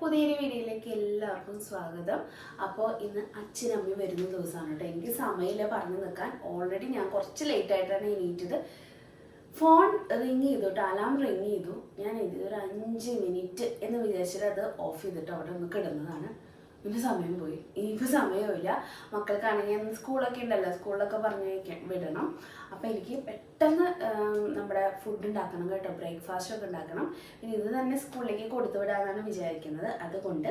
പുതിയൊരു വീഡിയോയിലേക്ക് എല്ലാവർക്കും സ്വാഗതം. അപ്പോൾ ഇന്ന് അച്ഛനമ്മ വരുന്ന ദിവസമാണ് കേട്ടോ. എനിക്ക് സമയമില്ല പറഞ്ഞു നിൽക്കാൻ. ഓൾറെഡി ഞാൻ കുറച്ച് ലേറ്റ് ആയിട്ടാണ് എണീറ്റത്. ഫോൺ റിങ് ചെയ്തു കേട്ടോ, അലാം റിങ് ചെയ്തു. ഞാൻ ഒരു 5 മിനിറ്റ് എന്ന് വിചാരിച്ചിട്ട് അത് ഓഫ് ചെയ്തിട്ട് അവിടെ ഒന്ന് കിടന്നതാണ്. പിന്നെ സമയം പോയി. ഇനിയിപ്പോൾ സമയമില്ല. മക്കൾക്കാണെങ്കിൽ സ്കൂളൊക്കെ ഉണ്ടല്ലോ, സ്കൂളിലൊക്കെ പറഞ്ഞു വിടണം. അപ്പോൾ എനിക്ക് പെട്ടെന്ന് നമ്മുടെ ഫുഡ് ഉണ്ടാക്കണം കേട്ടോ, ബ്രേക്ക്ഫാസ്റ്റ് ഒക്കെ ഉണ്ടാക്കണം. പിന്നെ ഇത് തന്നെ സ്കൂളിലേക്ക് കൊടുത്തു വിടാമെന്നാണ് വിചാരിക്കുന്നത്. അതുകൊണ്ട്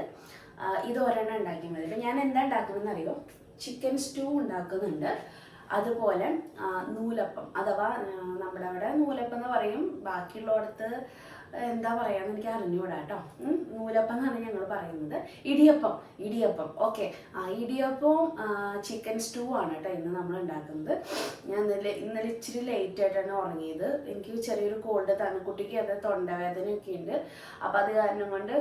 ഇത് ഒരെണ്ണം ഉണ്ടാക്കിയാൽ മതി. അപ്പം ഞാൻ എന്താ ഉണ്ടാക്കുന്നതെന്ന് അറിയോ, ചിക്കൻ സ്റ്റൂ ഉണ്ടാക്കുന്നുണ്ട്. അതുപോലെ നൂലപ്പം, അഥവാ നമ്മുടെ അവിടെ നൂലപ്പം എന്ന് പറയും, ബാക്കിയുള്ളടത്ത് എന്താ പറയാന്ന് എനിക്ക് അറിഞ്ഞുകൂടാ കേട്ടോ. നൂലപ്പം എന്നാണ് ഞങ്ങൾ പറയുന്നത്. ഇടിയപ്പം ഓക്കെ. ഇടിയപ്പവും ചിക്കൻ സ്റ്റൂ ആണ് കേട്ടോ ഇന്ന് നമ്മൾ ഉണ്ടാക്കുന്നത്. ഞാൻ ഇന്നലെ ഇച്ചിരി ലേറ്റ് ആയിട്ടാണ് ഉറങ്ങിയത്. എനിക്ക് ചെറിയൊരു കോൾഡ്, തണുക്കുട്ടിക്ക് അത് തൊണ്ടവേദനയൊക്കെ ഉണ്ട്. അപ്പം അത് കാരണം കൊണ്ട്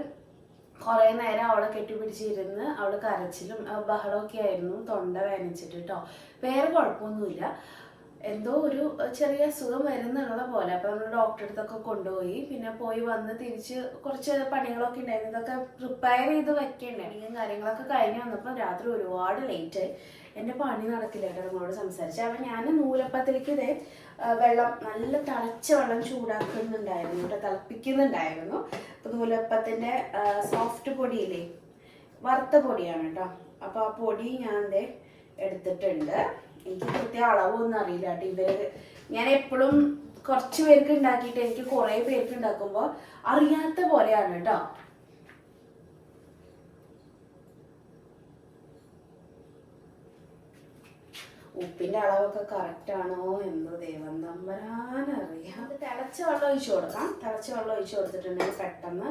കുറേ നേരം അവളെ കെട്ടിപ്പിടിച്ചിരുന്ന് അവൾ കരച്ചിലും ബഹളമൊക്കെ ആയിരുന്നു. തൊണ്ട വേദനിച്ചിട്ട് കേട്ടോ. വേറെ കുഴപ്പമൊന്നുമില്ല. എന്തോ ഒരു ചെറിയ അസുഖം വരുന്നുള്ള പോലെ. അപ്പം നമ്മൾ ഡോക്ടറെ അടുത്തൊക്കെ കൊണ്ടുപോയി. പിന്നെ പോയി വന്ന് തിരിച്ച് കുറച്ച് പണികളൊക്കെ ഉണ്ടായിരുന്നു. ഇതൊക്കെ പ്രിപ്പയർ ചെയ്ത് വെക്കണ്ടേ. പണിയും കാര്യങ്ങളൊക്കെ കഴിഞ്ഞ് വന്നപ്പോൾ രാത്രി ഒരുപാട് ലേറ്റായി. എൻ്റെ പണി നടക്കില്ല കേട്ടോ നമ്മളോട് സംസാരിച്ച്. അപ്പം ഞാൻ നൂലപ്പത്തിലേക്ക് ഇതേ വെള്ളം, നല്ല തിളച്ച വെള്ളം ചൂടാക്കുന്നുണ്ടായിരുന്നു കേട്ടോ, തിളപ്പിക്കുന്നുണ്ടായിരുന്നു. അപ്പം നൂലപ്പത്തിൻ്റെ സോഫ്റ്റ് പൊടിയില്ലേ, വറുത്ത പൊടിയാണ് കേട്ടോ. അപ്പോൾ ആ പൊടി ഞാൻ ദേ എടുത്തിട്ടുണ്ട്. എനിക്ക് കൃത്യ അളവൊന്നും അറിയില്ല കേട്ടോ. ഞാൻ എപ്പോഴും കുറച്ച് പേർക്ക് ഉണ്ടാക്കിയിട്ട് എനിക്ക് കുറേ പേർക്ക് ഉണ്ടാക്കുമ്പോൾ അറിയാത്ത പോലെയാണ് കേട്ടോ. ഉപ്പിന്റെ അളവൊക്കെ കറക്റ്റ് ആണോ എന്ന് ദൈവം തമ്പരാനറിയാം. അത് തിളച്ച വെള്ളം ഒഴിച്ചു കൊടുക്കാം. തിളച്ച വെള്ളം ഒഴിച്ചു കൊടുത്തിട്ടുണ്ടെങ്കിൽ പെട്ടെന്ന്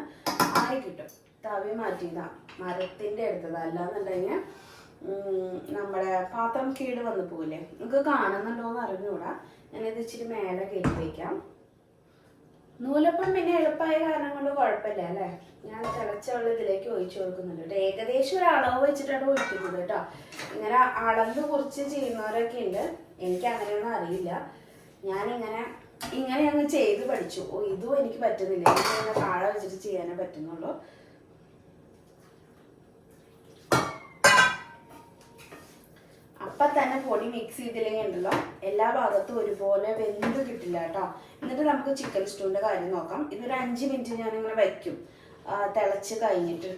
ആയി കിട്ടും. തവി മാറ്റിയതാ, മരത്തിന്റെ എടുത്തതാ. അല്ലാന്നുണ്ടെങ്കിൽ നമ്മുടെ പാത്രം കേട് വന്ന് പോവില്ലേ. നിങ്ങൾക്ക് കാണുന്നുണ്ടോയെന്ന് അറിഞ്ഞൂടാ. ഞാനിത് ഇച്ചിരി മേലെ കയറ്റി വയ്ക്കാം. നൂലപ്പം പിന്നെ എളുപ്പമായ കാരണം കൊണ്ട് കുഴപ്പമില്ല അല്ലേ. ഞാൻ തിളച്ച വെള്ളം ഇതിലേക്ക് ഒഴിച്ചു കൊടുക്കുന്നുണ്ട് കേട്ടോ. ഏകദേശം ഒരു അളവ് വെച്ചിട്ടാണ് ഒഴിക്കുന്നത് കേട്ടോ. ഇങ്ങനെ അളന്ന് കുറിച്ച് ചെയ്യുന്നവരൊക്കെ ഉണ്ട്. എനിക്ക് അങ്ങനെയൊന്നും അറിയില്ല. ഞാനിങ്ങനെ അങ്ങ് ചെയ്ത് പഠിച്ചു. ഇതും എനിക്ക് പറ്റുന്നില്ല. എനിക്ക് താഴെ വെച്ചിട്ട് ചെയ്യാനേ പറ്റുന്നുള്ളൂ. അപ്പം തന്നെ പൊടി മിക്സ് ചെയ്തില്ലെങ്കിൽ ഉണ്ടല്ലോ, എല്ലാ ഭാഗത്തും ഒരുപോലെ വെന്ത് കിട്ടില്ല കേട്ടോ. എന്നിട്ട് നമുക്ക് ചിക്കൻ സ്റ്റൂവിൻ്റെ കാര്യം നോക്കാം. ഇതൊരു 5 മിനിറ്റ് ഞാനിങ്ങനെ വയ്ക്കും, തിളച്ച് കഴിഞ്ഞിട്ട്.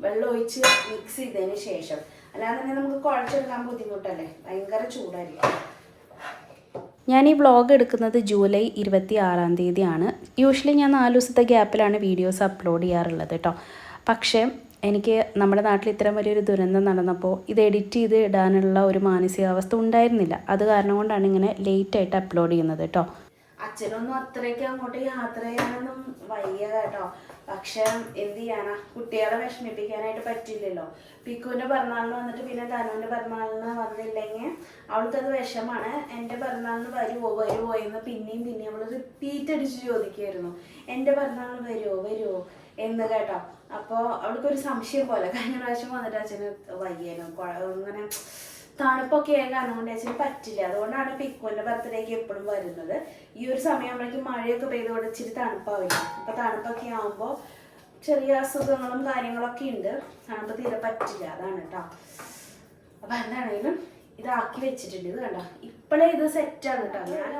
വെള്ളം ഒഴിച്ച് മിക്സ് ചെയ്തതിന് ശേഷം. അല്ലാതെ തന്നെ നമുക്ക് കുഴച്ചെടുക്കാൻ ബുദ്ധിമുട്ടല്ലേ, ഭയങ്കര ചൂടായിരിക്കും. ഞാൻ ഈ വ്ളോഗ് എടുക്കുന്നത് ജൂലൈ 26-ാം തീയതിയാണ്. യൂഷ്വലി ഞാൻ 4 ദിവസത്തെ ഗ്യാപ്പിലാണ് വീഡിയോസ് അപ്ലോഡ് ചെയ്യാറുള്ളത് കേട്ടോ. പക്ഷേ എനിക്ക് നമ്മുടെ നാട്ടിൽ ഇത്രയും വലിയൊരു ദുരന്തം നടന്നപ്പോൾ ഇത് എഡിറ്റ് ചെയ്ത് ഇടാനുള്ള ഒരു മാനസികാവസ്ഥ ഉണ്ടായിരുന്നില്ല. അത് കാരണം കൊണ്ടാണ് ഇങ്ങനെ ലേറ്റായിട്ട് അപ്ലോഡ് ചെയ്യുന്നത് കേട്ടോ. അച്ഛനൊന്നും അത്രയ്ക്ക് അങ്ങോട്ട് യാത്ര ചെയ്യാനൊന്നും വയ്യ കേട്ടോ. പക്ഷെ എന്ത് ചെയ്യാനാ, കുട്ടികളെ വിഷമിപ്പിക്കാനായിട്ട് പറ്റില്ലല്ലോ. പിക്കുവിൻ്റെ പിറന്നാളിന് വന്നിട്ട് പിന്നെ തനുവിൻ്റെ പിറന്നാളിന് വന്നില്ലെങ്കിൽ അവൾക്കത് വിഷമാണ്. എൻ്റെ പിറന്നാളിന് വരുമോ എന്ന് പിന്നെയും അവൾ റിപ്പീറ്റ് അടിച്ച് ചോദിക്കുമായിരുന്നു, എൻ്റെ പിറന്നാളിന് വരുമോ എന്ന് കേട്ടോ. അപ്പോൾ അവൾക്കൊരു സംശയം പോലെ. കഴിഞ്ഞ പ്രാവശ്യം വന്നിട്ട് അച്ഛന് വയ്യേനും ഇങ്ങനെ തണുപ്പൊക്കെ ആയ കാരണം കൊണ്ട് അച്ഛന് പറ്റില്ല. അതുകൊണ്ടാണ് പിക്കുവിൻ്റെ ബർത്ത്ഡേക്ക് എപ്പോഴും വരുന്നത്. ഈ ഒരു സമയമാകുമ്പോഴേക്കും മഴയൊക്കെ പെയ്തുകൊണ്ട് ഇച്ചിരി തണുപ്പാവില്ല. അപ്പോൾ തണുപ്പൊക്കെ ആകുമ്പോൾ ചെറിയ അസുഖങ്ങളും കാര്യങ്ങളൊക്കെ ഉണ്ട്. തണുപ്പ് തീരെ പറ്റില്ല, അതാണ് കേട്ടോ. അപ്പം എന്താണെങ്കിലും ഇതാക്കി വെച്ചിട്ടുണ്ട്. ഇത് കണ്ടോ, ഇപ്പോഴേ ഇത് സെറ്റാണ് കേട്ടോ. ഞാൻ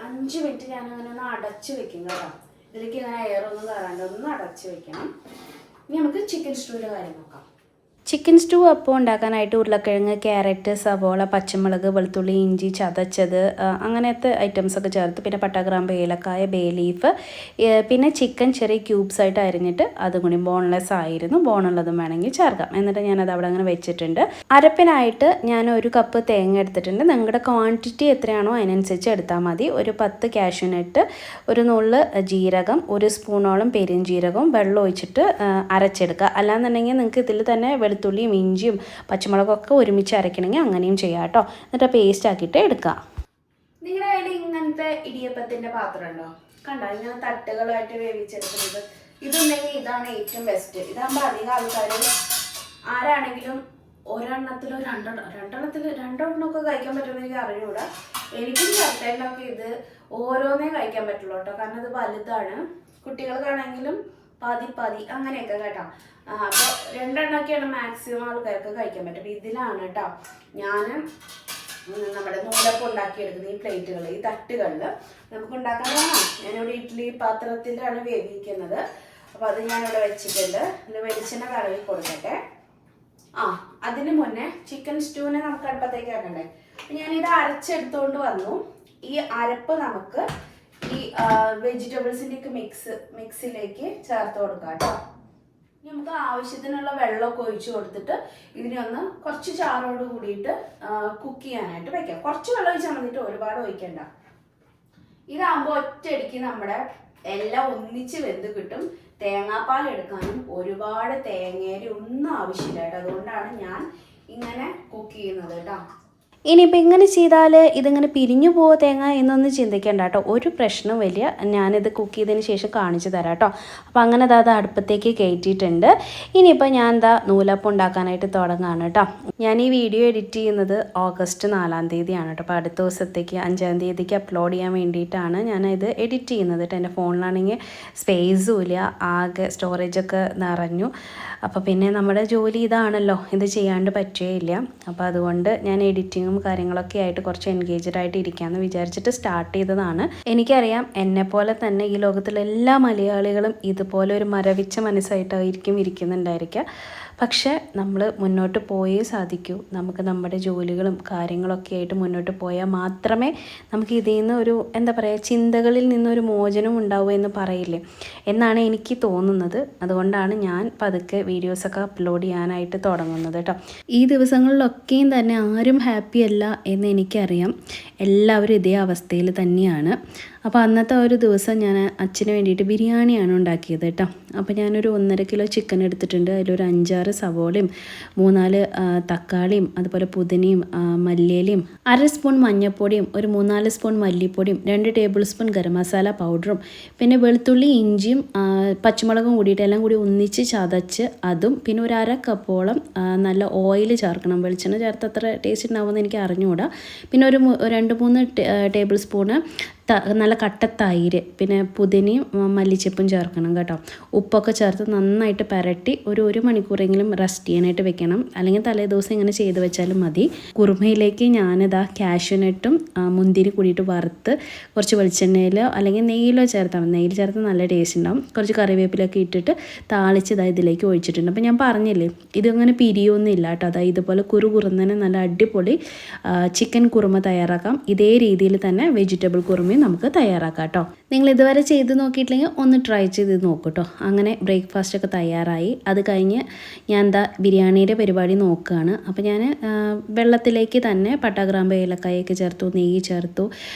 5 മിനിറ്റ് ഞാനങ്ങനെ ഒന്ന് അടച്ച് വെക്കും കേട്ടോ. ഇതിലേക്ക് ഇങ്ങനെ എയറൊന്നും കയറാണ്ട് ഒന്ന് അടച്ച് വെക്കണം. ഇനി നമുക്ക് ചിക്കൻ സ്റ്റൂവിൻ്റെ കാര്യം നോക്കാം. ചിക്കൻ സ്റ്റൂ അപ്പോൾ ഉണ്ടാക്കാനായിട്ട് ഉരുളക്കിഴങ്ങ്, ക്യാരറ്റ്, സവോള, പച്ചമുളക്, വെളുത്തുള്ളി, ഇഞ്ചി ചതച്ചത്, അങ്ങനത്തെ ഐറ്റംസൊക്കെ ചേർത്ത്, പിന്നെ പട്ടഗ്രാമ്പ്, ഏലക്കായ, ബേ ലീഫ്, പിന്നെ ചിക്കൻ ചെറിയ ക്യൂബ്സ് ആയിട്ട് അരിഞ്ഞിട്ട് അതും കൂടി ബോൺലെസ് ആയിരുന്നു, ബോണുള്ളതും വേണമെങ്കിൽ ചേർക്കാം. എന്നിട്ട് ഞാനത് അവിടെ അങ്ങനെ വെച്ചിട്ടുണ്ട്. അരപ്പിനായിട്ട് ഞാൻ 1 കപ്പ് തേങ്ങ എടുത്തിട്ടുണ്ട്. നിങ്ങളുടെ ക്വാണ്ടിറ്റി എത്രയാണോ അതിനനുസരിച്ച് എടുത്താൽ മതി. ഒരു 10 കാഷ്യൂനട്ട്, ഒരു നുള്ള് ജീരകം, 1 സ്പൂണോളം പെരുംജീരകവും വെള്ളം ഒഴിച്ചിട്ട് അരച്ചെടുക്കുക. അല്ലാന്നുണ്ടെങ്കിൽ നിങ്ങൾക്ക് ഇതിൽ തന്നെ വെളുത്തുള്ളിയും ഇഞ്ചിയും പച്ചമുളകൊക്കെ ഒരുമിച്ച് അരയ്ക്കണമെങ്കിൽ അങ്ങനെയും ചെയ്യാം കേട്ടോ. എന്നിട്ട് പേസ്റ്റ് ആക്കിയിട്ട് എടുക്കുക. നിങ്ങളുടെ കയ്യിൽ ഇങ്ങനത്തെ ഇടിയപ്പത്തിൻ്റെ പാത്രം ഉണ്ടോ? കണ്ടോ, ഇങ്ങനെ തട്ടുകളായിട്ട് വേവിച്ചെടുക്കുന്നത്. ഇതുണ്ടെങ്കിൽ ഇതാണ് ഏറ്റവും ബെസ്റ്റ്. ഇതാകുമ്പോൾ അധികം ആൾക്കാർ ആരാണെങ്കിലും ഒരെണ്ണത്തിലോ രണ്ടെണ്ണമൊക്കെ കഴിക്കാൻ പറ്റുമെന്ന് എനിക്ക് അറിഞ്ഞൂടാ. എനിക്കും ചേട്ടനൊക്കെ ഇത് ഓരോന്നേ കഴിക്കാൻ പറ്റുള്ളൂ കേട്ടോ. കാരണം ഇത് വലുതാണ്. കുട്ടികൾക്കാണെങ്കിലും പാതി അങ്ങനെയൊക്കെ കേട്ടോ. അപ്പോൾ 2 എണ്ണമൊക്കെയാണ് മാക്സിമം ആൾക്കാർക്ക് കഴിക്കാൻ പറ്റും. അപ്പോൾ ഇതിലാണ് കേട്ടോ ഞാൻ നമ്മുടെ നൂലപ്പം ഉണ്ടാക്കിയെടുക്കുന്നത്. ഈ പ്ലേറ്റുകൾ, ഈ തട്ടുകളിൽ നമുക്ക് ഉണ്ടാക്കാൻ വേണം. ഞാനിവിടെ ഇഡ്ഡലി പാത്രത്തിലാണ് വേവിക്കുന്നത്. അപ്പോൾ അത് ഞാനിവിടെ വെച്ചിട്ടുണ്ട്. ഇത് വെളിച്ചെണ്ണ തടവി കൊടുക്കട്ടെ. അതിന് മുന്നേ ചിക്കൻ സ്റ്റൂവിനെ നമുക്ക് അടുപ്പത്തേക്ക് ആക്കണ്ടേ. അപ്പം ഞാനിത് അരച്ചെടുത്തുകൊണ്ട് വന്നു. ഈ അരപ്പ് നമുക്ക് ഈ വെജിറ്റബിൾസിൻ്റെയൊക്കെ മിക്സിലേക്ക് ചേർത്ത് കൊടുക്കാം കേട്ടോ. നമുക്ക് ആവശ്യത്തിനുള്ള വെള്ളമൊക്കെ ഒഴിച്ചു കൊടുത്തിട്ട് ഇതിനെ ഒന്ന് കുറച്ച് ചാറോട് കൂടിയിട്ട് കുക്ക് ചെയ്യാനായിട്ട് വെക്കാം. കുറച്ച് വെള്ളം ഒഴിച്ചാൽ മതിയിട്ട് ഒരുപാട് ഒഴിക്കണ്ട. ഇതാകുമ്പോൾ ഒറ്റയടിക്ക് നമ്മുടെ എല്ലാം ഒന്നിച്ച് വെന്ത് കിട്ടും. തേങ്ങാപ്പാൽ എടുക്കാനും ഒരുപാട് തേങ്ങേരി ഒന്നും ആവശ്യമില്ല കേട്ടോ. അതുകൊണ്ടാണ് ഞാൻ ഇങ്ങനെ കുക്ക് ചെയ്യുന്നത് കേട്ടോ. ഇനിയിപ്പോൾ ഇങ്ങനെ ചെയ്താൽ ഇതിങ്ങനെ പിരിഞ്ഞു പോവോ തേങ്ങ എന്നൊന്നും ചിന്തിക്കേണ്ട കേട്ടോ. ഒരു പ്രശ്നം വലിയ. ഞാനിത് കുക്ക് ചെയ്തതിന് ശേഷം കാണിച്ചു തരാം കേട്ടോ. അപ്പോൾ അങ്ങനെ അത് അടുപ്പത്തേക്ക് കയറ്റിയിട്ടുണ്ട്. ഇനിയിപ്പോൾ ഞാൻ നൂലപ്പം ഉണ്ടാക്കാനായിട്ട് തുടങ്ങുകയാണ് കേട്ടോ. ഞാൻ ഈ വീഡിയോ എഡിറ്റ് ചെയ്യുന്നത് ഓഗസ്റ്റ് 4-ാം തീയതിയാണ് കേട്ടോ. അപ്പോൾ അടുത്ത ദിവസത്തേക്ക് 5-ാം തീയതിക്ക് അപ്ലോഡ് ചെയ്യാൻ വേണ്ടിയിട്ടാണ് ഞാനിത് എഡിറ്റ് ചെയ്യുന്നത് കേട്ടോ. എൻ്റെ ഫോണിലാണെങ്കിൽ സ്പേസും ഇല്ല, ആകെ സ്റ്റോറേജൊക്കെ നിറഞ്ഞു. അപ്പോൾ പിന്നെ നമ്മുടെ ജോലി ഇതാണല്ലോ, ഇത് ചെയ്യാണ്ട് പറ്റുകയില്ല. അപ്പോൾ അതുകൊണ്ട് ഞാൻ എഡിറ്റിങ്ങും കാര്യങ്ങളൊക്കെ ആയിട്ട് കുറച്ച് എൻഗേജ്ഡ് ആയിട്ട് ഇരിക്കാമെന്ന് വിചാരിച്ചിട്ട് സ്റ്റാർട്ട് ചെയ്തതാണ്. എനിക്കറിയാം എന്നെപ്പോലെ തന്നെ ഈ ലോകത്തിലെ എല്ലാ മലയാളികളും ഇതുപോലെ ഒരു മരവിച്ച മനസ്സായിട്ടായിരിക്കും ഇരിക്കുന്നുണ്ടായിരിക്കുക. പക്ഷേ നമ്മൾ മുന്നോട്ട് പോയേ സാധിക്കൂ. നമുക്ക് നമ്മുടെ ജോലികളും കാര്യങ്ങളൊക്കെ ആയിട്ട് മുന്നോട്ട് പോയാൽ മാത്രമേ നമുക്ക് ഇതിൽ നിന്ന് ഒരു എന്താ പറയുക, ചിന്തകളിൽ നിന്നൊരു മോചനം ഉണ്ടാവൂ എന്ന് പറയില്ലേ, എന്നാണ് എനിക്ക് തോന്നുന്നത്. അതുകൊണ്ടാണ് ഞാൻ പതുക്കെ വീഡിയോസൊക്കെ അപ്ലോഡ് ചെയ്യാനായിട്ട് തുടങ്ങുന്നത് കേട്ടോ. ഈ ദിവസങ്ങളിലൊക്കെയും തന്നെ ആരും ഹാപ്പി അല്ല എന്ന് എനിക്കറിയാം. എല്ലാവരും ഇതേ അവസ്ഥയിൽ തന്നെയാണ്. അപ്പോൾ അന്നത്തെ ഒരു ദിവസം ഞാൻ അച്ഛന് വേണ്ടിയിട്ട് ബിരിയാണിയാണ് ഉണ്ടാക്കിയത് കേട്ടോ. അപ്പോൾ ഞാനൊരു 1.5 കിലോ ചിക്കൻ എടുത്തിട്ടുണ്ട്. അതിലൊരു 5-6 സവോളയും 3-4 തക്കാളിയും അതുപോലെ പുതിനയും മല്ലിയിലയും 1/2 സ്പൂൺ മഞ്ഞൾപ്പൊടിയും ഒരു 3-4 സ്പൂൺ മല്ലിപ്പൊടിയും 2 ടേബിൾ സ്പൂൺ ഗരം മസാല പൗഡറും പിന്നെ വെളുത്തുള്ളി ഇഞ്ചിയും പച്ചമുളകും കൂടിയിട്ട് എല്ലാം കൂടി ഒന്നിച്ച് ചതച്ച് അതും പിന്നെ ഒരു 1/2 കപ്പോളം നല്ല ഓയിൽ ചേർക്കണം. വെളിച്ചെണ്ണ ചേർത്ത് അത്ര ടേസ്റ്റ് ഉണ്ടാവുമെന്ന് എനിക്ക് അറിഞ്ഞുകൂടാ. പിന്നെ ഒരു 2-3 ടേബിൾ സ്പൂണ് നല്ല കട്ട തൈര്, പിന്നെ പുതിനയും മല്ലിച്ചപ്പും ചേർക്കണം കേട്ടോ. ഉപ്പൊക്കെ ചേർത്ത് നന്നായിട്ട് പുരട്ടി ഒരു 1 മണിക്കൂറെങ്കിലും റെസ്റ്റ് ചെയ്യാനായിട്ട് വെക്കണം. അല്ലെങ്കിൽ തലേദിവസം ഇങ്ങനെ ചെയ്ത് വെച്ചാലും മതി. കുറുമയിലേക്ക് ഞാനിതാ കാഷ്യൂനട്ടും മുന്തിരി കൂടിയിട്ട് വറുത്ത് കുറച്ച് വെളിച്ചെണ്ണയിലോ അല്ലെങ്കിൽ നെയ്യിലോ ചേർത്താണ്. നെയ്യിൽ ചേർത്ത് നല്ല ടേസ്റ്റ് ഉണ്ടാവും. കുറച്ച് കറിവേപ്പിലൊക്കെ ഇട്ടിട്ട് താളിച്ച് ഇതിലേക്ക് ഒഴിച്ചിട്ടുണ്ട്. അപ്പോൾ ഞാൻ പറഞ്ഞില്ലേ, ഇതങ്ങനെ പിരിയൊന്നും ഇല്ല കേട്ടോ. അതായത് ഇതുപോലെ കുറുകുറുന്നതിന് നല്ല അടിപൊളി ചിക്കൻ കുറുമ തയ്യാറാക്കാം. ഇതേ രീതിയിൽ തന്നെ വെജിറ്റബിൾ കുറുമ നമുക്ക് തയ്യാറാക്കാം കേട്ടോ. നിങ്ങൾ ഇതുവരെ ചെയ്ത് നോക്കിയിട്ടില്ലെങ്കിൽ ഒന്ന് ട്രൈ ചെയ്ത് നോക്കൂ കേട്ടോ. അങ്ങനെ ബ്രേക്ക്ഫാസ്റ്റൊക്കെ തയ്യാറായി. അത് കഴിഞ്ഞ് ഞാൻ ബിരിയാണിയുടെ പരിപാടി നോക്കുകയാണ്. അപ്പോൾ ഞാൻ വെള്ളത്തിലേക്ക് തന്നെ പട്ട, ഗ്രാമ്പ്, ഏലക്കായൊക്കെ ചേർത്തു, നെയ്യ് ചേർത്തു,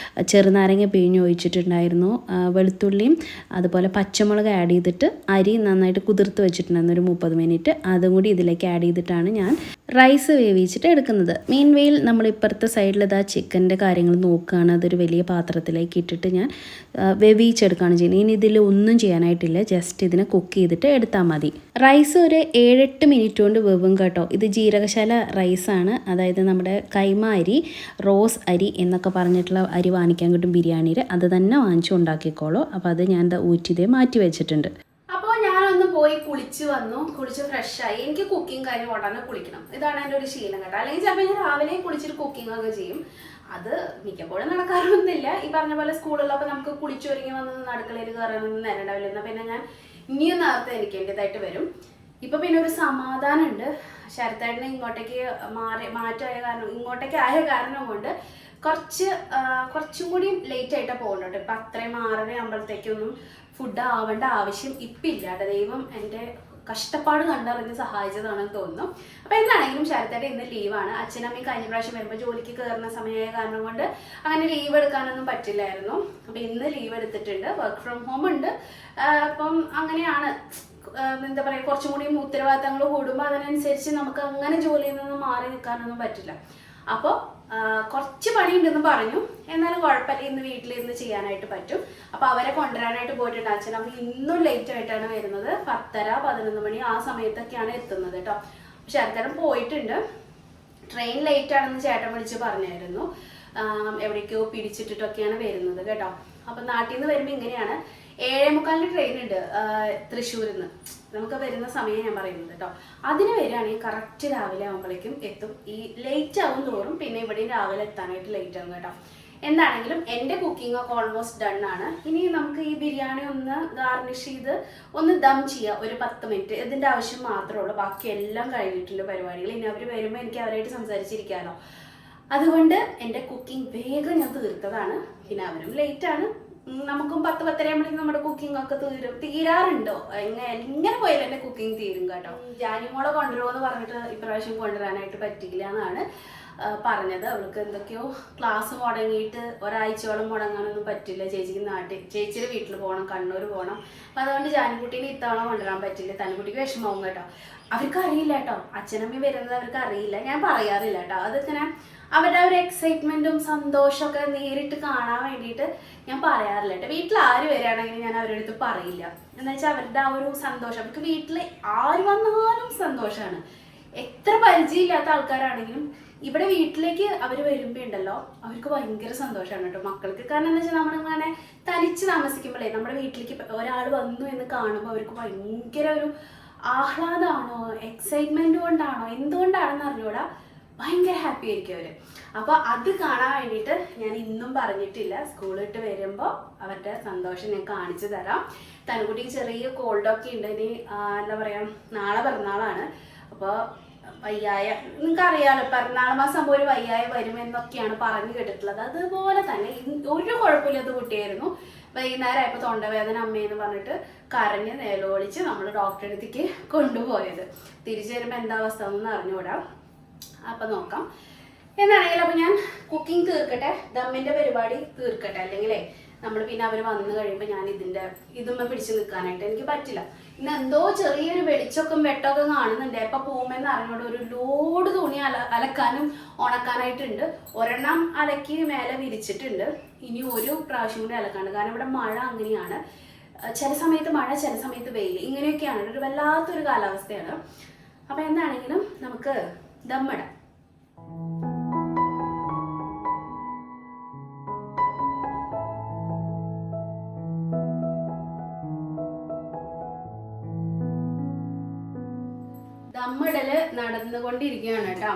ചെറുനാരങ്ങ പിഴിഞ്ഞ് ഒഴിച്ചിട്ടുണ്ടായിരുന്നു. വെളുത്തുള്ളിയും അതുപോലെ പച്ചമുളക് ആഡ് ചെയ്തിട്ട് അരി നന്നായിട്ട് കുതിർത്ത് വെച്ചിട്ടുണ്ടായിരുന്നു ഒരു 30 മിനിറ്റ്. അതും കൂടി ഇതിലേക്ക് ആഡ് ചെയ്തിട്ടാണ് ഞാൻ റൈസ് വേവിച്ചിട്ട് എടുക്കുന്നത്. മീൻവെയിൽ നമ്മൾ ഇപ്പുറത്തെ സൈഡിൽ ചിക്കൻ്റെ കാര്യങ്ങൾ നോക്കുകയാണ്. അതൊരു വലിയ പാത്രത്തിലേക്ക് ഇട്ടിട്ട് ഞാൻ വേവിച്ചെടുക്കുകയാണ് ചെയ്യുന്നത്. ഇനി ഇതിൽ ഒന്നും ചെയ്യാനായിട്ടില്ല, ജസ്റ്റ് ഇതിനെ കുക്ക് ചെയ്തിട്ട് എടുത്താൽ മതി. റൈസ് ഒരു 7-8 മിനിറ്റ് കൊണ്ട് വേവും കേട്ടോ. ഇത് ജീരകശാല റൈസാണ്. അതായത് നമ്മുടെ കൈമ അരി, റോസ് അരി എന്നൊക്കെ പറഞ്ഞിട്ടുള്ള അരി വാങ്ങിക്കാൻ കിട്ടും ബിരിയാണിയിൽ. അത് തന്നെ വാങ്ങിച്ചു ഉണ്ടാക്കിക്കോളൂ. അപ്പോൾ അത് ഞാൻ ഊറ്റിതേ മാറ്റി വെച്ചിട്ടുണ്ട്. അപ്പോൾ ഞാനൊന്ന് പോയി കുളിച്ച് വന്നു. കുളിച്ച് ഫ്രഷായി. എനിക്ക് കുക്കിംഗ് കാര്യം ഉടനെ കുളിക്കണം. ഇതാണ് എൻ്റെ ഒരു ശീലം കേട്ടോ. അല്ലെങ്കിൽ ചിലപ്പോൾ ഞാൻ രാവിലെ കുളിച്ചിട്ട് കുക്കിംഗ് ഒക്കെ ചെയ്യും. അത് മിക്കപ്പോഴും നടക്കാറൊന്നുമില്ല. ഈ പറഞ്ഞ പോലെ സ്കൂളുള്ളപ്പോൾ നമുക്ക് കുളിച്ചൊരുങ്ങി വന്ന് അടുക്കളയിൽ കയറാനൊന്നും നേരം ഉണ്ടാവില്ല. എന്നാൽ പിന്നെ ഞാൻ ഇനിയും നേരത്തെ എനിക്കേണ്ടതായിട്ട് വരും. ഇപ്പം പിന്നെ ഒരു സമാധാനം ഉണ്ട്. ശരത്തേട്ടനെ ഇങ്ങോട്ടേക്ക് ഇങ്ങോട്ടേക്ക് ആയ കാരണം കൊണ്ട് കുറച്ചും കൂടി ലേറ്റ് ആയിട്ടാണ് പോകുന്നുണ്ട്. ഇപ്പം അത്രയും 6:30 ആകുമ്പോഴത്തേക്കൊന്നും ഫുഡ് ആവേണ്ട ആവശ്യം ഇപ്പം ഇല്ല കേട്ടോ. ദൈവം എൻ്റെ കഷ്ടപ്പാട് കണ്ടറിഞ്ഞ് സഹായിച്ചതാണെന്ന് തോന്നുന്നു. അപ്പോൾ എന്താണെങ്കിലും ശരത്തേട്ട ഇന്ന് ലീവാണ്. അച്ഛനമ്മയും കഴിഞ്ഞ പ്രാവശ്യം വരുമ്പോൾ ജോലിക്ക് കയറുന്ന സമയമായ കാരണം കൊണ്ട് അങ്ങനെ ലീവ് എടുക്കാനൊന്നും പറ്റില്ലായിരുന്നു. അപ്പോൾ ഇന്ന് ലീവ് എടുത്തിട്ടുണ്ട്. വർക്ക് ഫ്രം ഹോം ഉണ്ട്. അപ്പം അങ്ങനെയാണ്, എന്താ പറയുക, കുറച്ചും കൂടി ഉത്തരവാദിത്തങ്ങൾ കൂടുമ്പോൾ അതിനനുസരിച്ച് നമുക്ക് അങ്ങനെ ജോലിയിൽ നിന്ന് മാറി നിൽക്കാനൊന്നും പറ്റില്ല. അപ്പോൾ കുറച്ച് പണിയുണ്ടെന്ന് പറഞ്ഞു. എന്നാലും കുഴപ്പമില്ല, ഇന്ന് വീട്ടിലിരുന്ന് ചെയ്യാനായിട്ട് പറ്റും. അപ്പോൾ അവരെ കൊണ്ടുവരാനായിട്ട് പോയിട്ടുണ്ട്. അച്ഛൻ അപ്പോൾ ഇന്നും ലേറ്റ് ആയിട്ടാണ് വരുന്നത്. 10:30-11 മണി ആ സമയത്തൊക്കെയാണ് എത്തുന്നത് കേട്ടോ. ശരത്തേട്ടൻ പോയിട്ടുണ്ട്. ട്രെയിൻ ലേറ്റ് ആണെന്ന് ചേട്ടൻ വിളിച്ച് പറഞ്ഞായിരുന്നു. എവിടേക്കോ പിടിച്ചിട്ടിട്ടൊക്കെയാണ് വരുന്നത് കേട്ടോ. അപ്പം നാട്ടിൽ നിന്ന് വരുമ്പോൾ ഇങ്ങനെയാണ്, 7:45 ട്രെയിൻ ഉണ്ട് തൃശ്ശൂരിൽ നിന്ന്. നമുക്ക് വരുന്ന സമയം ഞാൻ പറയുന്നത് കേട്ടോ. അതിന് വരികയാണെങ്കിൽ കറക്റ്റ് രാവിലെ ആകുമ്പോഴേക്കും എത്തും. ഈ ലേറ്റ് ആവും തോറും പിന്നെ ഇവിടെയും രാവിലെ എത്താനായിട്ട് ലേറ്റ് ആവും കേട്ടോ. എന്താണെങ്കിലും എൻ്റെ കുക്കിംഗ് ഒക്കെ ഓൾമോസ്റ്റ് ഡൺ ആണ്. ഇനി നമുക്ക് ഈ ബിരിയാണി ഒന്ന് ഗാർണിഷ് ചെയ്ത് ഒന്ന് ദം ചെയ്യുക, ഒരു 10 മിനിറ്റ്. ഇതിൻ്റെ ആവശ്യം മാത്രമേ ഉള്ളൂ. ബാക്കി എല്ലാം കഴിഞ്ഞിട്ടുണ്ട് പരിപാടികൾ. ഇനി അവർ വരുമ്പോൾ എനിക്ക് അവരായിട്ട് സംസാരിച്ചിരിക്കാമല്ലോ. അതുകൊണ്ട് എൻ്റെ കുക്കിംഗ് വേഗം ഞാൻ തീർത്തതാണ്. പിന്നെ അവരും ലേറ്റാണ്. നമുക്കും 10-10:30 ആകുമ്പോഴേക്കും നമ്മുടെ കുക്കിംഗ് ഒക്കെ തീരാറുണ്ടോ? ഇങ്ങനെ പോയാലും എൻ്റെ കുക്കിംഗ് തീരും കേട്ടോ. ജാനിമോളെ കൊണ്ടുവരുമോ പറഞ്ഞിട്ട് ഇപ്രാവശ്യം കൊണ്ടുവരാനായിട്ട് പറ്റിയില്ല എന്നാണ് പറഞ്ഞത്. അവൾക്ക് എന്തൊക്കെയോ ക്ലാസ് മുടങ്ങിയിട്ട് ഒരാഴ്ചയോളം മുടങ്ങാനൊന്നും പറ്റില്ല. ചേച്ചിയുടെ വീട്ടിൽ പോകണം, കണ്ണൂർ പോകണം. അപ്പം അതുകൊണ്ട് ജാനിക്കുട്ടീനെ ഇത്തവണ കൊണ്ടുവരാൻ പറ്റില്ല. തനിക്കുട്ടിക്ക് വിഷമവും കേട്ടോ. അവർക്ക് അറിയില്ല കേട്ടോ, അച്ഛനമ്മ വരുന്നത് അവർക്ക് അറിയില്ല. ഞാൻ പറയാറില്ല കേട്ടോ. അതിങ്ങനെ അവരുടെ ഒരു എക്സൈറ്റ്മെന്റും സന്തോഷമൊക്കെ നേരിട്ട് കാണാൻ വേണ്ടിയിട്ട് ഞാൻ പറയാറില്ല കേട്ടോ. വീട്ടിൽ ആര് വരികയാണെങ്കിലും ഞാൻ അവരുടെ അടുത്ത് പറയില്ല. എന്ന് വെച്ചാൽ അവരുടെ ആ ഒരു സന്തോഷം, അവർക്ക് വീട്ടിൽ ആര് വന്നാലും സന്തോഷമാണ്. എത്ര പരിചയമില്ലാത്ത ആൾക്കാരാണെങ്കിലും ഇവിടെ വീട്ടിലേക്ക് അവർ വരുമ്പോൾ ഉണ്ടല്ലോ അവർക്ക് ഭയങ്കര സന്തോഷമാണ് കേട്ടോ, മക്കൾക്ക്. കാരണം എന്താ വെച്ചാൽ നമ്മളിങ്ങനെ തനിച്ച് താമസിക്കുമ്പോഴേ നമ്മുടെ വീട്ടിലേക്ക് ഒരാൾ വന്നു എന്ന് കാണുമ്പോൾ അവർക്ക് ഭയങ്കര ഒരു ആഹ്ലാദമാണോ എക്സൈറ്റ്മെന്റ് കൊണ്ടാണോ എന്തുകൊണ്ടാണെന്ന് അറിഞ്ഞൂടാ, ഭയങ്കര ഹാപ്പി ആയിരിക്കും അവര്. അപ്പോൾ അത് കാണാൻ വേണ്ടിയിട്ട് ഞാൻ ഇന്നും പറഞ്ഞിട്ടില്ല. സ്കൂളിട്ട് വരുമ്പോൾ അവരുടെ സന്തോഷം ഞാൻ കാണിച്ചു തരാം. തനുകുട്ടിക്ക് ചെറിയ കോൾഡൊക്കെ ഉണ്ട്. ഇനി എന്താ പറയാ, നാളെ പിറന്നാളാണ്. അപ്പോൾ വയ്യായ, നിങ്ങൾക്ക് അറിയാലോ പിറന്നാൾ മാസം ഒരു വയ്യായ വരുമെന്നൊക്കെയാണ് പറഞ്ഞു കേട്ടിട്ടുള്ളത്. അതുപോലെ തന്നെ ഒരു കുഴപ്പമില്ലാത്ത കുട്ടിയായിരുന്നു. വൈകുന്നേരം ആയപ്പോൾ തൊണ്ടവേദന അമ്മയെന്ന് പറഞ്ഞിട്ട് കരഞ്ഞ് നിലവിളിച്ച് നമ്മൾ ഡോക്ടറെ അടുത്തേക്ക് കൊണ്ടുപോയത്. തിരിച്ചു വരുമ്പോൾ എന്താ അവസ്ഥ എന്നൊന്നും അറിഞ്ഞുകൂടാ. അപ്പം നോക്കാം. എന്നാണെങ്കിലും അപ്പം ഞാൻ കുക്കിംഗ് തീർക്കട്ടെ, ദമ്മിൻ്റെ പരിപാടി തീർക്കട്ടെ. അല്ലെങ്കിലേ നമ്മൾ പിന്നെ അവർ വന്നു കഴിയുമ്പോൾ ഞാൻ ഇതുമ്മ പിടിച്ച് നിൽക്കാനായിട്ട് എനിക്ക് പറ്റില്ല. ഇന്ന് എന്തോ ചെറിയൊരു വെളിച്ചൊക്കെ വെട്ടമൊക്കെ കാണുന്നുണ്ട്. എപ്പോൾ പോകുമെന്ന് അറിഞ്ഞോണ്ട് ഒരു ലോഡ് തുണി അലക്കാനും ഉണക്കാനായിട്ടുണ്ട്. ഒരെണ്ണം അലക്കി മേലെ വിരിച്ചിട്ടുണ്ട്. ഇനി ഒരു പ്രാവശ്യം കൂടി അലക്കാണ്ട്. കാരണം ഇവിടെ മഴ അങ്ങനെയാണ്. ചില സമയത്ത് മഴ, ചില സമയത്ത് വെയിൽ, ഇങ്ങനെയൊക്കെയാണ്. ഒരു വല്ലാത്തൊരു കാലാവസ്ഥയാണ്. അപ്പം എന്താണെങ്കിലും നമുക്ക് ദമ്മിടാം. ദമ്മിടല് നടന്നുകൊണ്ടിരിക്കുകയാണ് കേട്ടോ.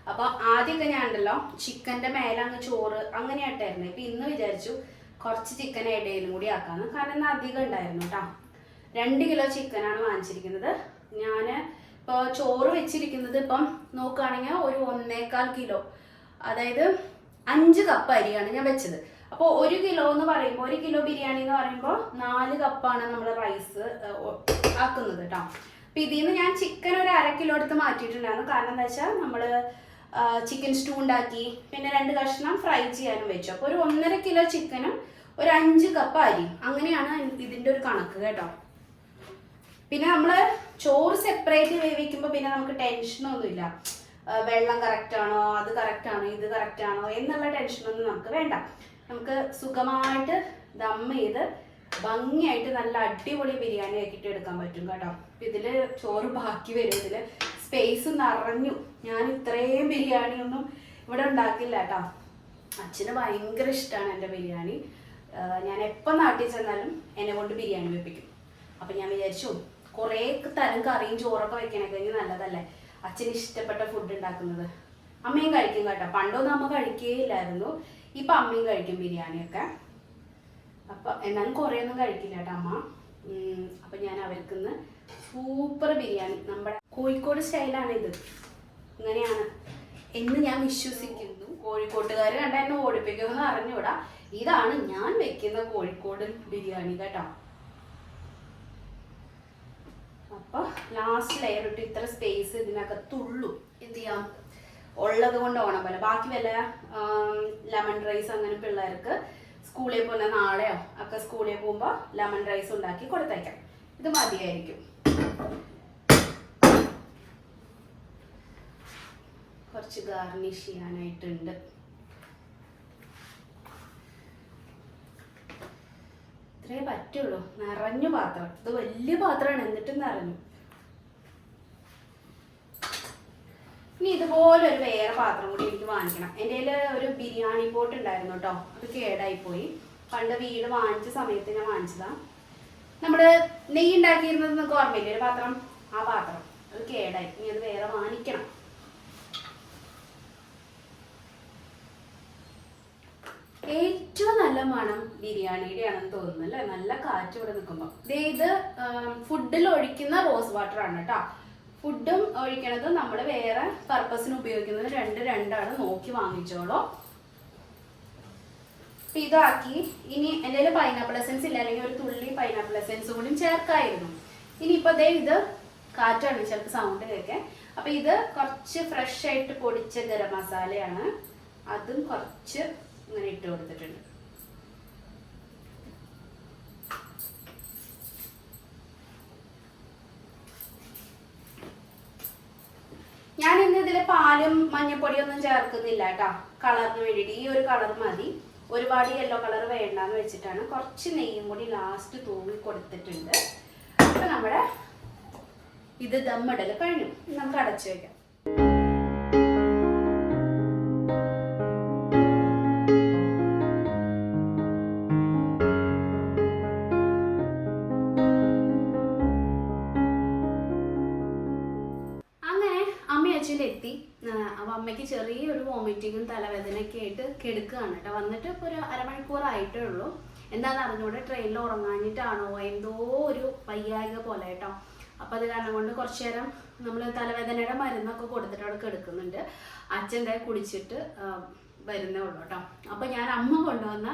അപ്പൊ ആദ്യമൊക്കെ ഞാൻ ഉണ്ടല്ലോ ചിക്കൻ്റെ മേലെ അങ്ങ് ചോറ് അങ്ങനെയായിട്ടായിരുന്നു. ഇപ്പൊ ഇന്ന് വിചാരിച്ചു കുറച്ച് ചിക്കൻ ഇടയിലും കൂടി ആക്കാന്ന്. കാരണം ഇന്ന് അധികം ഉണ്ടായിരുന്നു കേട്ടോ. 2 കിലോ ചിക്കനാണ് വാങ്ങിച്ചിരിക്കുന്നത്. ഞാൻ ഇപ്പോൾ ചോറ് വെച്ചിരിക്കുന്നത് ഇപ്പം നോക്കുകയാണെങ്കിൽ ഒരു 1.25 കിലോ, അതായത് 5 കപ്പ് അരിയാണ് ഞാൻ വെച്ചത്. അപ്പോൾ 1 കിലോ എന്ന് പറയുമ്പോൾ, 1 കിലോ ബിരിയാണി എന്ന് പറയുമ്പോൾ 4 കപ്പാണ് നമ്മൾ റൈസ് ആക്കുന്നത് കേട്ടോ. അപ്പം ഇതിൽ നിന്ന് ഞാൻ ചിക്കൻ ഒരു 1/2 കിലോ എടുത്ത് മാറ്റിയിട്ടുണ്ടായിരുന്നു. കാരണം എന്താ വെച്ചാൽ നമ്മൾ ചിക്കൻ സ്റ്റൂ ഉണ്ടാക്കി, പിന്നെ 2 കഷ്ണം ഫ്രൈ ചെയ്യാനും വെച്ചു. അപ്പോൾ ഒരു 1.5 കിലോ ചിക്കനും ഒരു 5 കപ്പ് അരി, അങ്ങനെയാണ് ഇതിൻ്റെ ഒരു കണക്ക് കേട്ടോ. പിന്നെ നമ്മൾ ചോറ് സെപ്പറേറ്റ് വേവിക്കുമ്പോൾ പിന്നെ നമുക്ക് ടെൻഷനൊന്നുമില്ല. വെള്ളം കറക്റ്റാണോ, അത് കറക്റ്റാണോ, ഇത് കറക്റ്റാണോ എന്നുള്ള ടെൻഷനൊന്നും നമുക്ക് വേണ്ട. നമുക്ക് സുഖമായിട്ട് ദം ചെയ്ത് ഭംഗിയായിട്ട് നല്ല അടിപൊളി ബിരിയാണി ആക്കിയിട്ട് എടുക്കാൻ പറ്റും കേട്ടോ. ഇതിൽ ചോറ് ബാക്കി വരും. ഇതിൽ സ്പേസ് നിറഞ്ഞു. ഞാൻ ഇത്രയും ബിരിയാണിയൊന്നും ഇവിടെ ഉണ്ടാക്കില്ല കേട്ടോ. അച്ഛന് ഭയങ്കര ഇഷ്ടമാണ് എൻ്റെ ബിരിയാണി. ഞാൻ എപ്പോൾ നാട്ടിൽ ചെന്നാലും എന്നെ കൊണ്ട് ബിരിയാണി വെപ്പിക്കും. അപ്പം ഞാൻ വിചാരിച്ചു കുറേ തരം കറിയും ചോറൊക്കെ വെക്കണൊക്കെ നല്ലതല്ലേ, അച്ഛന് ഇഷ്ടപ്പെട്ട ഫുഡ് ഉണ്ടാക്കുന്നത്. അമ്മയും കഴിക്കും കേട്ടോ. പണ്ടൊന്നും അമ്മ കഴിക്കുകയില്ലായിരുന്നു. ഇപ്പം അമ്മയും കഴിക്കും ബിരിയാണിയൊക്കെ. അപ്പം എന്നാലും കുറേ ഒന്നും കഴിക്കില്ല കേട്ടോ അമ്മ. അപ്പം ഞാൻ അവർക്കിന്ന് സൂപ്പർ ബിരിയാണി, നമ്മുടെ കോഴിക്കോട് സ്റ്റൈലാണ് ഇത്, ഇങ്ങനെയാണ് എന്ന് ഞാൻ വിശ്വസിക്കുന്നു. കോഴിക്കോട്ടുകാർ കണ്ട എന്നെ ഓടിപ്പിക്കുമെന്ന് അറിഞ്ഞൂടാ. ഇതാണ് ഞാൻ വെക്കുന്ന കോഴിക്കോട് ബിരിയാണി കേട്ടോ. അപ്പോൾ ലാസ്റ്റ് ലെയർ ഇട്ട് ഇത്ര സ്പേസ് ഇതിനകത്തുള്ളൂ. എന്ത് ചെയ്യാം, ഉള്ളത് കൊണ്ട് ഓണം പോലെ. ബാക്കി വല്ല ലെമൺ റൈസ് അങ്ങനെ പിള്ളേർക്ക് സ്കൂളിൽ പോകുന്ന നാളെയോ ഒക്കെ സ്കൂളിൽ പോകുമ്പോൾ ലെമൺ റൈസ് ഉണ്ടാക്കി കൊടുത്തേക്കാം. ഇത് മതിയായിരിക്കും. കുറച്ച് ഗാർണിഷ് ചെയ്യാനായിട്ടുണ്ട്. ഇത്രേ പറ്റുള്ളൂ. നിറഞ്ഞു പാത്രം. ഇത് വലിയ പാത്രമാണ്, എന്നിട്ടും നിറഞ്ഞു. ഇനി ഇതുപോലെ ഒരു വേറെ പാത്രം കൂടി എനിക്ക് വാങ്ങിക്കണം. എൻ്റെ കയ്യിൽ ഒരു ബിരിയാണി പോട്ട് ഉണ്ടായിരുന്നു കേട്ടോ, അത് കേടായിപ്പോയി. പണ്ട് വീട് വാങ്ങിച്ച സമയത്ത് ഞാൻ വാങ്ങിച്ചതാണ്. നമ്മൾ നെയ്യ് ഉണ്ടാക്കിയിരുന്നത് നിങ്ങൾക്ക് ഓർമ്മയില്ലേ, ഒരു പാത്രം, ആ പാത്രം അത് കേടായി, ഇനി അത് വേറെ വാങ്ങിക്കണം. ഏറ്റവും നല്ല മണം ബിരിയാണിയുടെ ആണെന്ന് തോന്നുന്നു അല്ലേ, നല്ല കാറ്റ് ഇവിടെ നിൽക്കുമ്പോൾ. ഇത് ഫുഡിൽ ഒഴിക്കുന്ന റോസ് വാട്ടർ ആണ് കേട്ടോ. ഫുഡും ഒഴിക്കണത് നമ്മൾ വേറെ പർപ്പസിന് ഉപയോഗിക്കുന്നത് രണ്ടാണ്, നോക്കി വാങ്ങിച്ചോളൂ. ഇതാക്കി ഇനി എൻ്റെ കയ്യിൽ പൈനാപ്പിൾ എസൻസ് ഇല്ല, അല്ലെങ്കിൽ ഒരു തുള്ളി പൈനാപ്പിൾ എസൻസ് കൂടി ചേർക്കായിരുന്നു. ഇനിയിപ്പോൾ അതേ ഇത് കാറ്റാണ് ചിലപ്പോൾ സൗണ്ട് കേൾക്കാൻ. അപ്പം ഇത് കുറച്ച് ഫ്രഷ് ആയിട്ട് പൊടിച്ച ഗരം മസാലയാണ്, അതും കുറച്ച് ഇങ്ങനെ ഇട്ട് കൊടുത്തിട്ടുണ്ട്. ഞാൻ ഇന്ന് ഇതിൽ പാലും മഞ്ഞപ്പൊടിയൊന്നും ചേർക്കുന്നില്ല കേട്ടോ, കളറിന് വേണ്ടിയിട്ട്. ഈ ഒരു കളർ മതി, ഒരുപാട് യെല്ലോ കളർ വേണ്ടാന്ന് വെച്ചിട്ടാണ്. കുറച്ച് നെയ്യും കൂടി ലാസ്റ്റ് തൂവി കൊടുത്തിട്ടുണ്ട്. അപ്പൊ നമ്മുടെ ഇത് ദമ്മിടൽ കഴിഞ്ഞു, നമുക്ക് അടച്ചു വെക്കാം. എത്തി. അപ്പോൾ അമ്മയ്ക്ക് ചെറിയൊരു വോമിറ്റിങ്ങും തലവേദനയൊക്കെ ആയിട്ട് കിടക്കുകയാണ് കേട്ടോ. വന്നിട്ട് ഇപ്പോൾ ഒരു അരമണിക്കൂറായിട്ടേ ഉള്ളൂ. എന്താണെന്ന് അറിഞ്ഞൂടെ, ട്രെയിനിൽ ഉറങ്ങാഞ്ഞിട്ടാണോ എന്തോ ഒരു വയ്യായിക പോലെ കേട്ടോ. അപ്പോൾ അത് കാരണം കൊണ്ട് കുറച്ച് നേരം നമ്മൾ തലവേദനയുടെ മരുന്നൊക്കെ കൊടുത്തിട്ട് അവിടെ കിടക്കുന്നുണ്ട്. അച്ഛൻ എന്തായാലും കുടിച്ചിട്ട് വരുന്നേ ഉള്ളൂ കേട്ടോ. അപ്പോൾ ഞാൻ അമ്മ കൊണ്ടുവന്ന